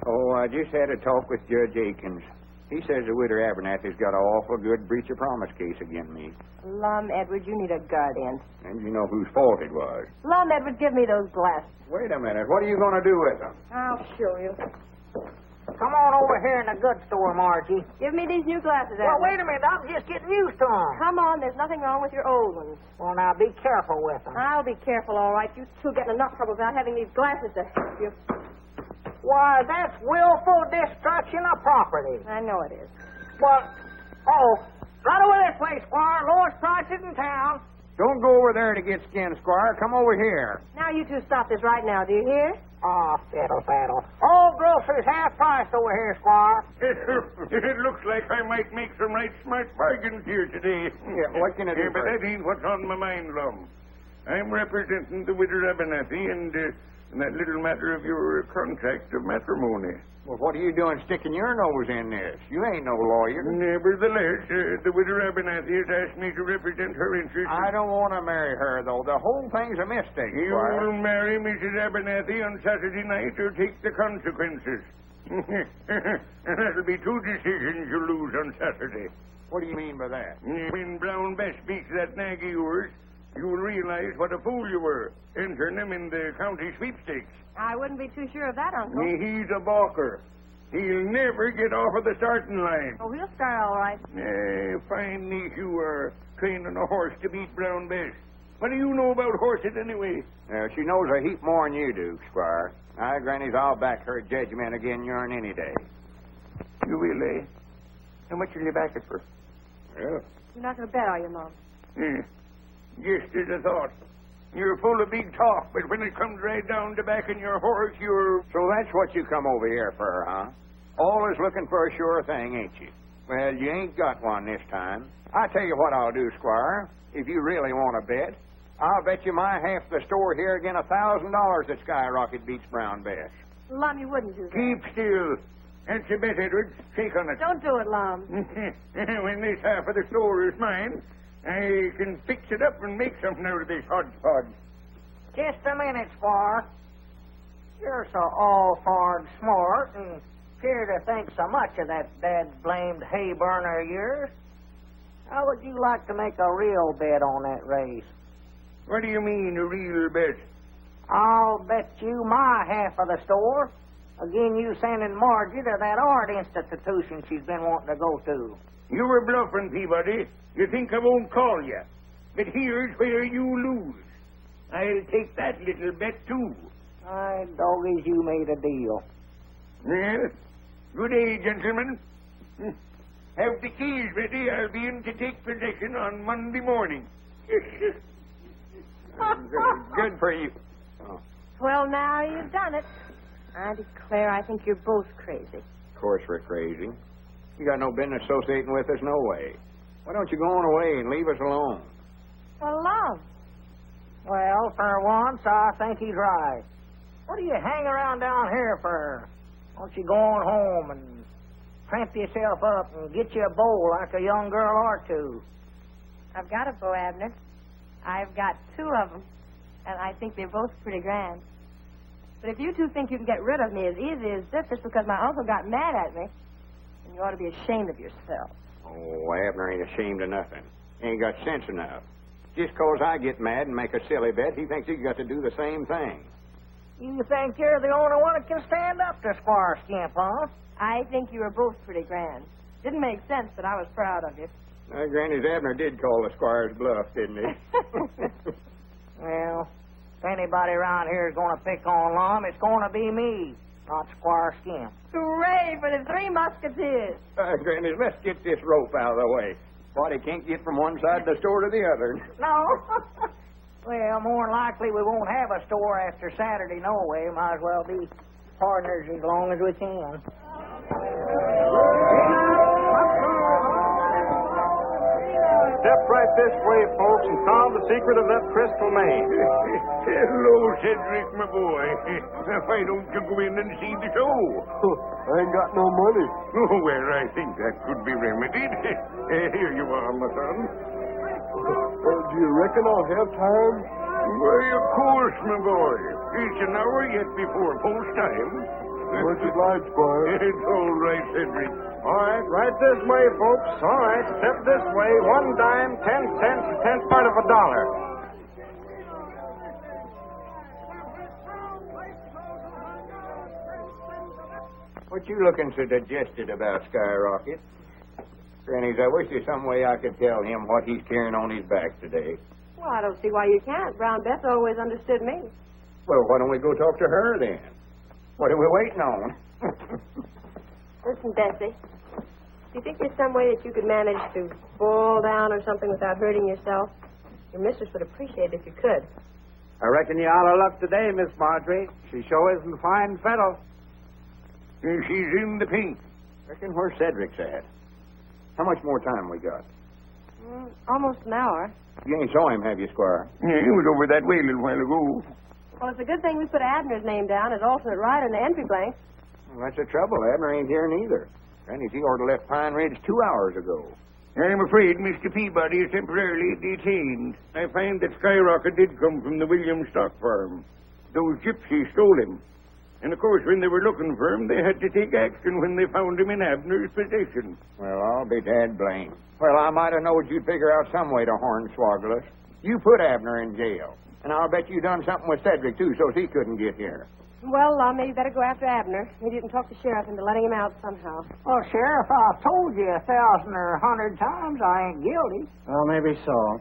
Oh, I just had a talk with Judge Aikens. He says the widow Abernathy's got an awful good breach of promise case against me. Lum, Edward, you need a guardian. And you know whose fault it was. Lum, Edward, give me those glasses. Wait a minute. What are you going to do with them? I'll show you. Come on over here in the goods store, Margie. Give me these new glasses, Well, Edward. wait a minute. I'm just getting used to them. Come on, there's nothing wrong with your old ones. Well, now, be careful with them. I'll be careful, all right. You two getting enough trouble without having these glasses to help you. Why, that's willful destruction of property. I know it is. Well, Oh, right over this way, Squire. Lowest prices in town. Don't go over there to get skinned, Squire. Come over here. Now you two stop this right now. Do you hear? Oh, fiddle faddle. All groceries half price over here, Squire. It looks like I might make some right smart bargains here today. Yeah, what can I do? But that ain't what's on my mind, Lum. I'm representing the widow Abernathy and that little matter of your contract of matrimony. Well, what are you doing sticking your nose in this? You ain't no lawyer. Nevertheless, the widow Abernathy has asked me to represent her interests. I don't want to marry her, though. The whole thing's a mistake, Squire. You'll marry Mrs. Abernathy on Saturday night or take the consequences. That'll be two decisions you'll lose on Saturday. What do you mean by that? When Brown Bess beats that nag of yours, you'll realize what a fool you were, entering him in the county sweepstakes. I wouldn't be too sure of that, Uncle. He's a balker. He'll never get off of the starting line. Oh, he'll start all right. Fine niece you are, training a horse to beat Brown Bess. What do you know about horses anyway? She knows a heap more than you do, Squire. Grannies, I'll back her judgment again yourn any day. You will, eh? How much will you back it for? Well, You're not going to bet, are you, Mom? Just as I thought. You're full of big talk, but when it comes right down to backing your horse, you're... so that's what you come over here for, huh? Always looking for a sure thing, ain't you? Well, you ain't got one this time. I'll tell you what I'll do, Squire. If you really want to bet, I'll bet you my half the store here again $1,000 that Skyrocket beats Brown Bess. Lum, you wouldn't do that. Keep still. That's a bet, Edward. Shake on it. Don't do it, Lum. When this half of the store is mine, I can fix it up and make something out of this hodgepodge. Just a minute, Squire. You're so all-farred smart and appear to think so much of that dad-blamed hay burner of yours. How would you like to make a real bet on that race? What do you mean, a real bet? I'll bet you my half of the store. Again, you sending Margie to that art institution she's been wanting to go to. You were bluffing, Peabody. You think I won't call you. But here's where you lose. I'll take that little bet, too. My doggies, you made a deal. Well, good day, gentlemen. Have the keys ready. I'll be in to take possession on Monday morning. Good for you. Oh. Well, now you've done it. I declare I think you're both crazy. Of course we're crazy. You got no business associating with us, no way. Why don't you go on away and leave us alone? Well, Lum. Well, for once, I think he's right. What do you hang around down here for? Why don't you go on home and cramp yourself up and get you a bow like a young girl ought to? I've got a bow, Abner. I've got two of them, and I think they're both pretty grand. But if you two think you can get rid of me as easy as this just because my uncle got mad at me, then you ought to be ashamed of yourself. Oh, Abner ain't ashamed of nothing. He ain't got sense enough. Just 'cause I get mad and make a silly bet, he thinks he's got to do the same thing. You think you're the only one that can stand up to Squire Skimp, huh? I think you were both pretty grand. Didn't make sense, but I was proud of you. Granny's Abner did call the squire's bluff, didn't he? Well, if anybody around here is going to pick on Lum, it's going to be me, not Squire Skimp. Hooray for the Three Musketeers! Granny, let's get this rope out of the way. Body can't get from one side of the store to the other. No. Well, more than likely we won't have a store after Saturday, no way. Might as well be partners as long as we can. Step right this way, folks, and solve the secret of that crystal maze. Hello, Cedric, my boy. Why don't you go in and see the show? I ain't got no money. Oh, well, I think that could be remedied. Here you are, my son. Do you reckon I'll have time? Why, of course, my boy. It's an hour yet before post time. Much obliged, Squire. It's all right, Cedric. All right, right this way, folks. All right, step this way. 1 dime, 10 cents, a tenth part of a dollar. What you looking so digested about, Skyrocket? Grannies, I wish there's some way I could tell him what he's carrying on his back today. Well, I don't see why you can't. Brown Beth always understood me. Well, why don't we go talk to her then? What are we waiting on? Listen, Bessie. Do you think there's some way that you could manage to fall down or something without hurting yourself? Your mistress would appreciate it if you could. I reckon you're out of luck today, Miss Marjorie. She sure isn't fine fettle. She's in the pink. Reckon where Cedric's at. How much more time we got? Almost an hour. You ain't saw him, have you, Squire? Yeah, he was over that way a little while ago. Well, it's a good thing we put Abner's name down as alternate rider in the entry blank. Well, that's the trouble. Abner ain't here neither. Granny, he ought to left Pine Ridge 2 hours ago. I'm afraid Mr. Peabody is temporarily detained. I find that Skyrocket did come from the Williams stock farm. Those gypsies stole him. And, of course, when they were looking for him, they had to take action when they found him in Abner's possession. Well, I'll be dad blamed. Well, I might have known you'd figure out some way to hornswoggle us. You put Abner in jail. And I'll bet you done something with Cedric, too, so he couldn't get here. Well, maybe better go after Abner. Maybe you can talk the sheriff into letting him out somehow. Well, Sheriff, I've told you 1,000 or 100 times I ain't guilty. Well, maybe so.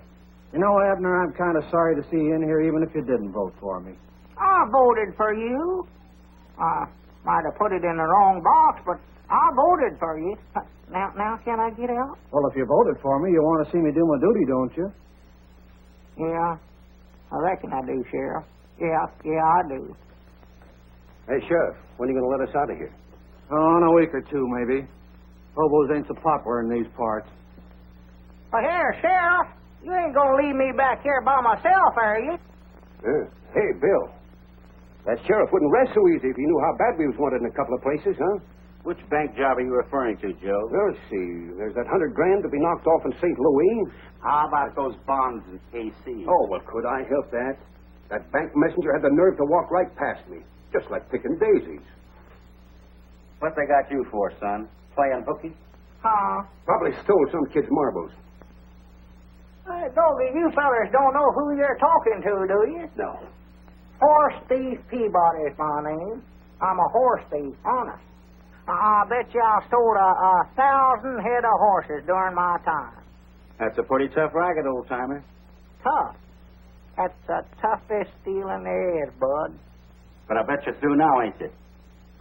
You know, Abner, I'm kind of sorry to see you in here, even if you didn't vote for me. I voted for you. I might have put it in the wrong box, but I voted for you. Now, can I get out? Well, if you voted for me, you want to see me do my duty, don't you? Yeah, I reckon I do, Sheriff. Yeah, I do. Hey, Sheriff, when are you going to let us out of here? Oh, in a week or two, maybe. Hobos ain't so popular in these parts. Well, here, Sheriff, you ain't going to leave me back here by myself, are you? Hey, Bill. That sheriff wouldn't rest so easy if he knew how bad we was wanted in a couple of places, huh? Which bank job are you referring to, Joe? Let's see. There's that $100 grand to be knocked off in St. Louis. How about those bonds in KC? Oh, well, could I help that? That bank messenger had the nerve to walk right past me, just like picking daisies. What they got you for, son? Playing hooky? Huh? Probably stole some kid's marbles. Hey, Doggy, you fellers don't know who you're talking to, do you? No. Horse Thief Peabody is my name. I'm a horse thief, honest. I bet you I stole 1,000 head of horses during my time. That's a pretty tough racket, old-timer. Tough? That's the toughest stealing there is, bud. But I bet you're through now, ain't you?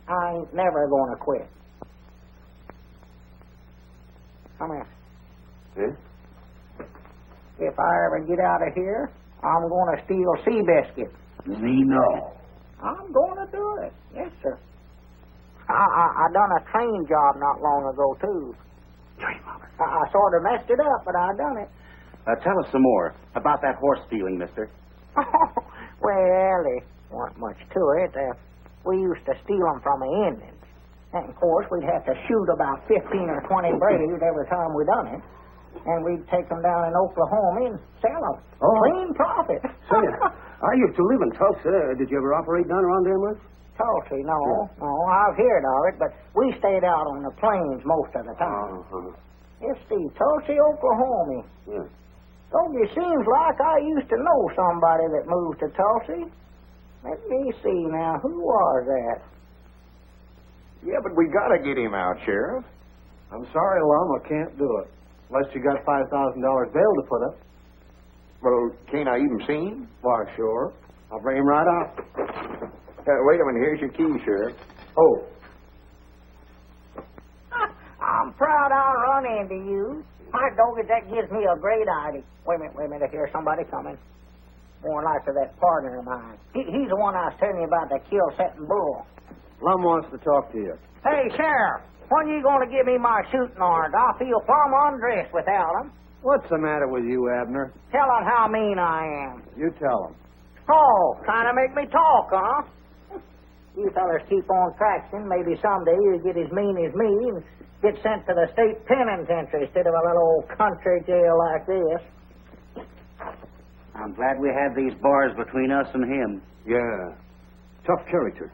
I ain't never gonna quit. Come here. Yeah? If I ever get out of here, I'm gonna steal Seabiscuit. Me no. I'm gonna do it. Yes, sir. I done a train job not long ago, too. I sort of messed it up, but I done it. Tell us some more about that horse stealing, mister. Well, there wasn't much to it. We used to steal them from the Indians. And, of course, we'd have to shoot about 15 or 20 braves every time we done it. And we'd take them down in Oklahoma and sell them. Oh. Clean profit. Say, I used to live in Tulsa. Did you ever operate down around there much? Tulsa, no. I've heard of it, but we stayed out on the plains most of the time. It's the Tulsa, Oklahoma. Yeah. Don't it seems like I used to know somebody that moved to Tulsa. Let me see now. Who was that? Yeah, but we gotta get him out, Sheriff. I'm sorry, Lum, I can't do it. Unless you got $5,000 bail to put up. Well, can't I even see him? Why, sure. I'll bring him right out. Wait a minute. Here's your key, Sheriff. Oh. I'm proud I'll run into you. My doggy, that gives me a great idea. Wait a minute. I hear somebody coming. More like to that partner of mine. He's the one I was telling you about that kill-setting bull. Lum wants to talk to you. Hey, Sheriff, when you going to give me my shooting irons? I feel plumb undressed without them. What's the matter with you, Abner? Tell him how mean I am. You tell him. Oh, trying to make me talk, huh? You fellas keep on practicing. Maybe someday you'll get as mean as me and get sent to the state penitentiary instead of a little old country jail like this. I'm glad we have these bars between us and him. Yeah. Tough character.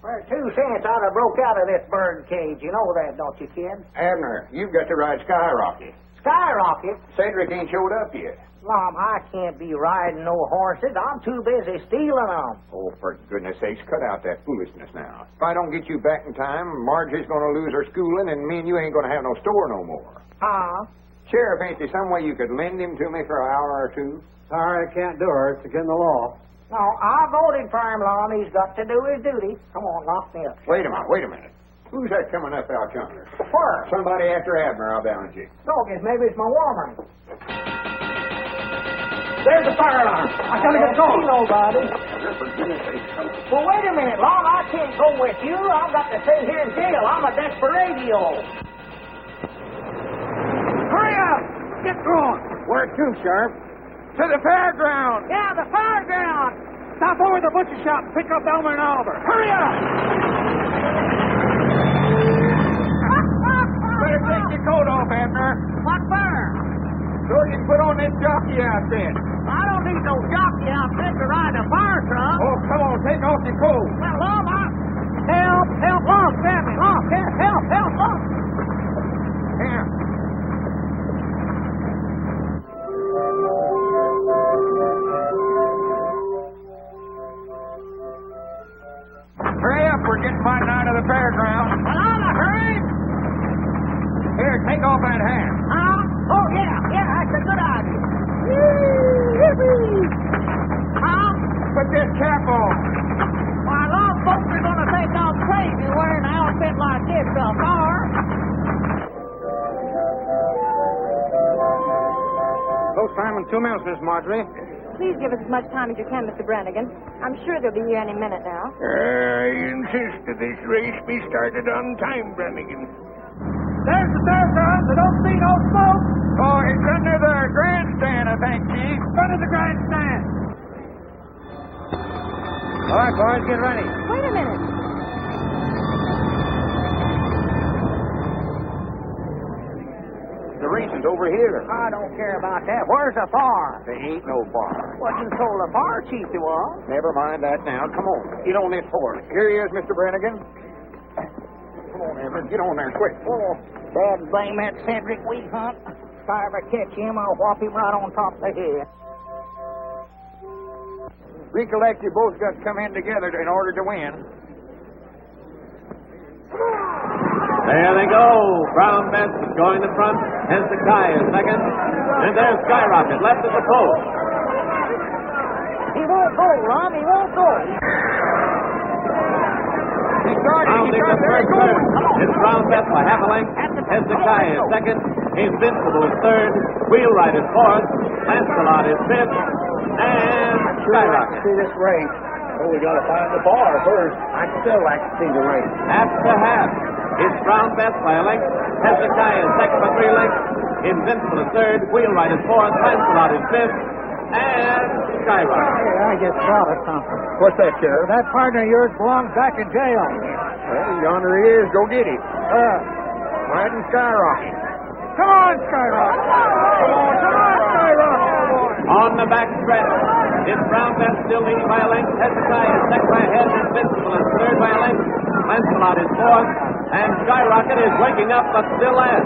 For 2 cents, I'd have broke out of this bird cage. You know that, don't you, kid? Abner, you've got to ride Skyrocket. Skyrocket? Cedric ain't showed up yet. Mom, I can't be riding no horses. I'm too busy stealing them. Oh, for goodness sakes, cut out that foolishness now. If I don't get you back in time, Marjorie's going to lose her schooling, and me and you ain't going to have no store no more. Huh? Sheriff, ain't there some way you could lend him to me for an hour or two? Sorry, I can't do her. It's against the law. No, I voted for him, Lon. He's got to do his duty. Come on, lock me up. Wait a minute. Who's that coming up out yonder? Where? Somebody after Abner, I'll balance you. Doggone, maybe it's my warmer. There's the fire alarm. I gotta get going. See nobody. Well, wait a minute, Lon. I can't go with you. I've got to stay here in jail. I'm a desperado. Hurry up! Get going. Where to, Sheriff? To the fairground. Yeah, the fairground. Stop over at the butcher shop and pick up Elmer and Oliver. Hurry up! Better take your coat off, Abner. What for? So you can put on this jockey outfit. I don't need no jockey outfit to ride a fire truck. Oh, come on, take off your coat. Well, Lon, help, Lon, Sammy, Lon, help, Lon. Here. Hurry up, we're getting mighty nigh to the fairground. Well, I'm a hurry. Here, take off that hat. Huh? Oh, yeah, that's a good idea. Huh? Put this cap on. Why, a lot of folks are going to think I'm crazy wearing an outfit like this so far. Close time in 2 minutes, Miss Marjorie. Please give us as much time as you can, Mr. Brannigan. I'm sure they'll be here any minute now. I insist that this race be started on time, Brannigan. There's the fairground. I don't see no smoke. Oh, it's under the grandstand, I think, Chief. Under the grandstand. All right, boys, get ready. Wait a minute. The race is over here. I don't care about that. Where's the bar? There ain't no bar. What you told the bar chief he was? Never mind that now. Come on. Get on this horse. Here he is, Mr. Brannigan. Come on, Everett. Get on there quick. Oh, dad blame that Cedric wheat hunt. If I ever catch him, I'll whop him right on top of the head. Recollect you both got to come in together in order to win. There they go. Brown Bess is going to front. Hezekiah is second. And there's Skyrocket left at the post. He won't go, Lum. He won't go. Rounding the first turn. It's Brown Bess by half a length. Hezekiah is second. Invincible is third. Wheelwright is fourth. Lancelot is fifth. And Skyrocket. See this race. Oh, we got to find the bar first. I'd still like to see the race. Half to half. It's Brown Bess by a length. Hezekiah is second by 3 lengths. Invincible is third. Wheelwright is fourth. Lancelot is fifth. And Skyrocket. Hey, I just thought of something. What's that, Sheriff? That partner of yours belongs back in jail. Well, yonder he is. Go get him. Riding Skyrocket. Come on, Skyrocket. Come on, Skyrocket. On the back stretch, it's Brown Bess still leading by a length. Hezekiah is second by a head. Invincible is third by a length. Lancelot is fourth. And Skyrocket is waking up, but still last.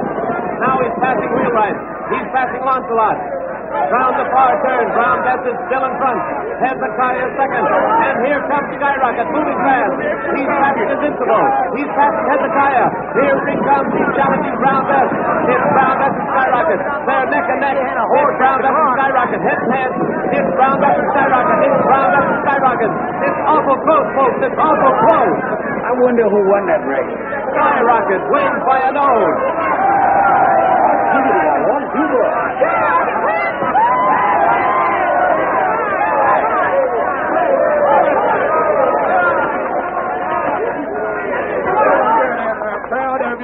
Now he's passing Wheelwright. He's passing Lancelot. Round the far turn, Brown Bess is still in front. Hezekiah is second. And here comes Skyrocket, moving fast. He's passing Invincible. He's passing Hezekiah. Here he comes. He's challenging Brown Bess. It's Brown Bess and Skyrocket. They're neck and neck. It's Brown Bess and Skyrocket. Head to head. It's Brown Bess and Skyrocket. It's Brown Bess and Skyrocket. It's awful close, folks. It's awful close. I wonder who won that race. Skyrocket wins by a nose.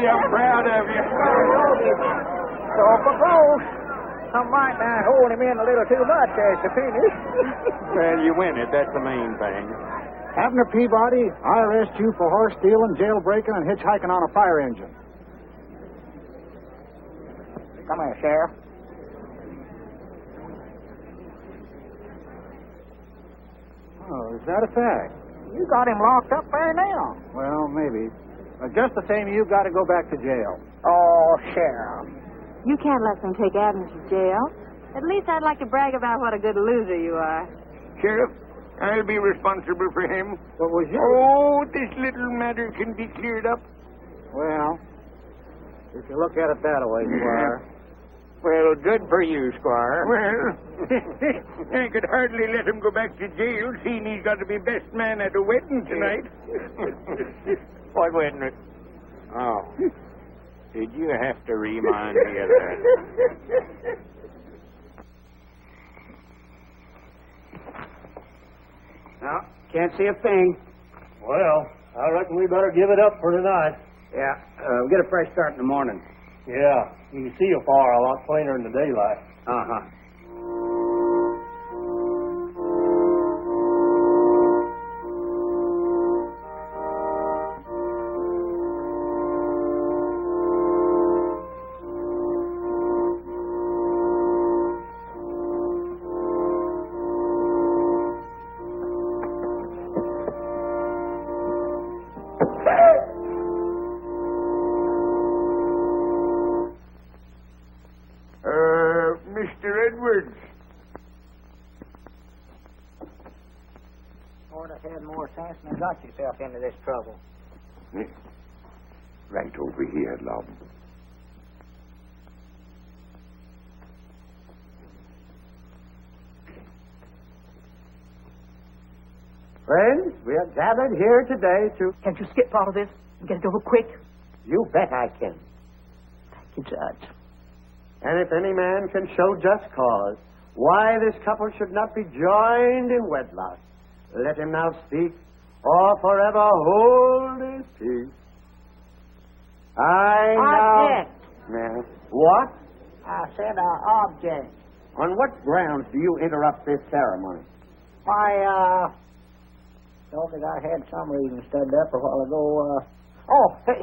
I'm proud of you. So for close. Some might not hold him in a little too much as the finish. Well, you win it. That's the main thing. Abner Peabody, I arrest you for horse stealing, jailbreaking, and hitchhiking on a fire engine. Come here, Sheriff. Oh, is that a fact? You got him locked up there now. Well, maybe. Just the same, you've got to go back to jail. Oh, Sheriff. You can't let them take Abner to jail. At least I'd like to brag about what a good loser you are. Sheriff, I'll be responsible for him. What was your... Oh, this little matter can be cleared up. Well, if you look at it that way, Squire. Well, good for you, Squire. Well, I could hardly let him go back to jail, seeing he's got to be best man at a wedding tonight. What wedding? Oh. Did you have to remind me of that? No, can't see a thing. Well, I reckon we better give it up for tonight. Yeah, we'll get a fresh start in the morning. Yeah, you can see afar a lot plainer in the daylight. Uh-huh. Mr. Edwards. Ought to have had more sense than got yourself into this trouble. Right over here, Lum. Friends, we are gathered here today to... Can't you skip part of this and get it over quick? You bet I can. Thank you, Judge. And if any man can show just cause why this couple should not be joined in wedlock, let him now speak or forever hold his peace. I now... Object. What? I said object. On what grounds do you interrupt this ceremony? I thought that I had some reason studied up a while ago.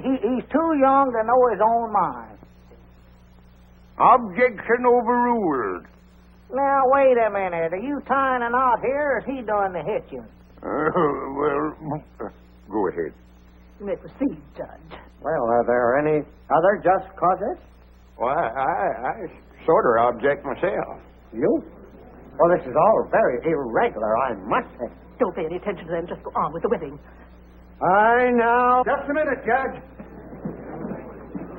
He's too young to know his own mind. Objection overruled. Now, wait a minute. Are you tying a knot here, or is he doing the hitching? Go ahead. You may proceed, Judge. Well, are there any other just causes? Well, I sort of object myself. You? Well, this is all very irregular, I must say. Don't pay any attention to them. Just go on with the wedding. I now... Just a minute, Judge.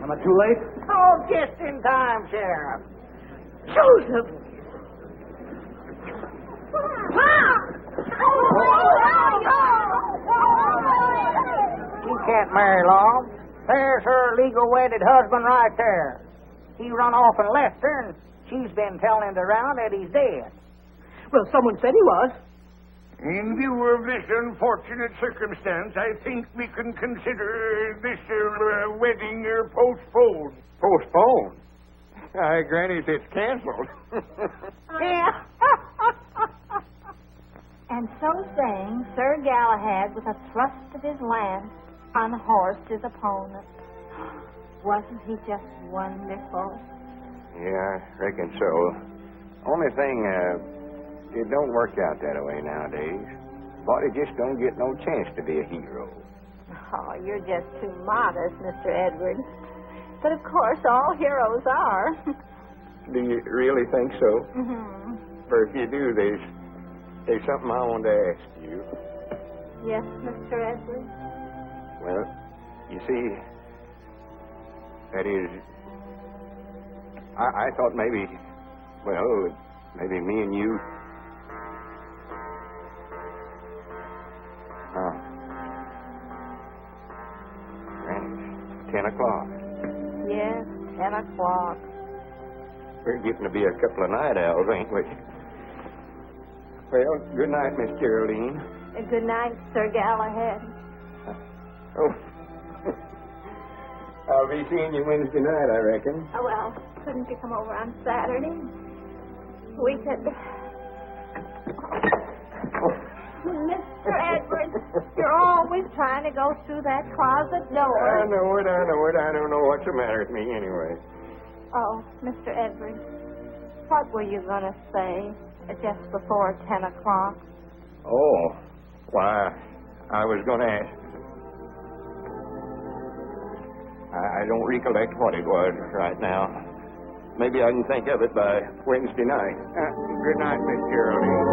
Am I too late? Oh, just in time, Sheriff. Joseph! She can't marry Long. There's her legal wedded husband right there. He run off and left her, and she's been telling him around that he's dead. Well, someone said he was. In view of this unfortunate circumstance, I think we can consider this wedding postponed. Postponed? Granny, it's canceled. Yeah. And so saying, Sir Galahad, with a thrust of his lance, unhorsed his opponent. Wasn't he just wonderful? Yeah, I reckon so. Only thing, it don't work out that way nowadays. Body just don't get no chance to be a hero. Oh, you're just too modest, Mr. Edwards. But of course, all heroes are. Do you really think so? Mm-hmm. For if you do, there's something I want to ask you. Yes, Mr. Edwards? Well, you see, that is, I thought maybe me and you. Granny, 10 o'clock. Yes, 10 o'clock. We're getting to be a couple of night owls, ain't we? Well, good night, Miss Geraldine. Good night, Sir Galahad. Oh. I'll be seeing you Wednesday night, I reckon. Oh, well, couldn't you come over on Saturday? We could... Mr. Edwards, you're always trying to go through that closet door. I know it. I don't know what's the matter with me anyway. Oh, Mr. Edwards, what were you going to say just before 10 o'clock? Oh, why, I was going to ask. I don't recollect what it was right now. Maybe I can think of it by Wednesday night. Good night, Miss Geraldine.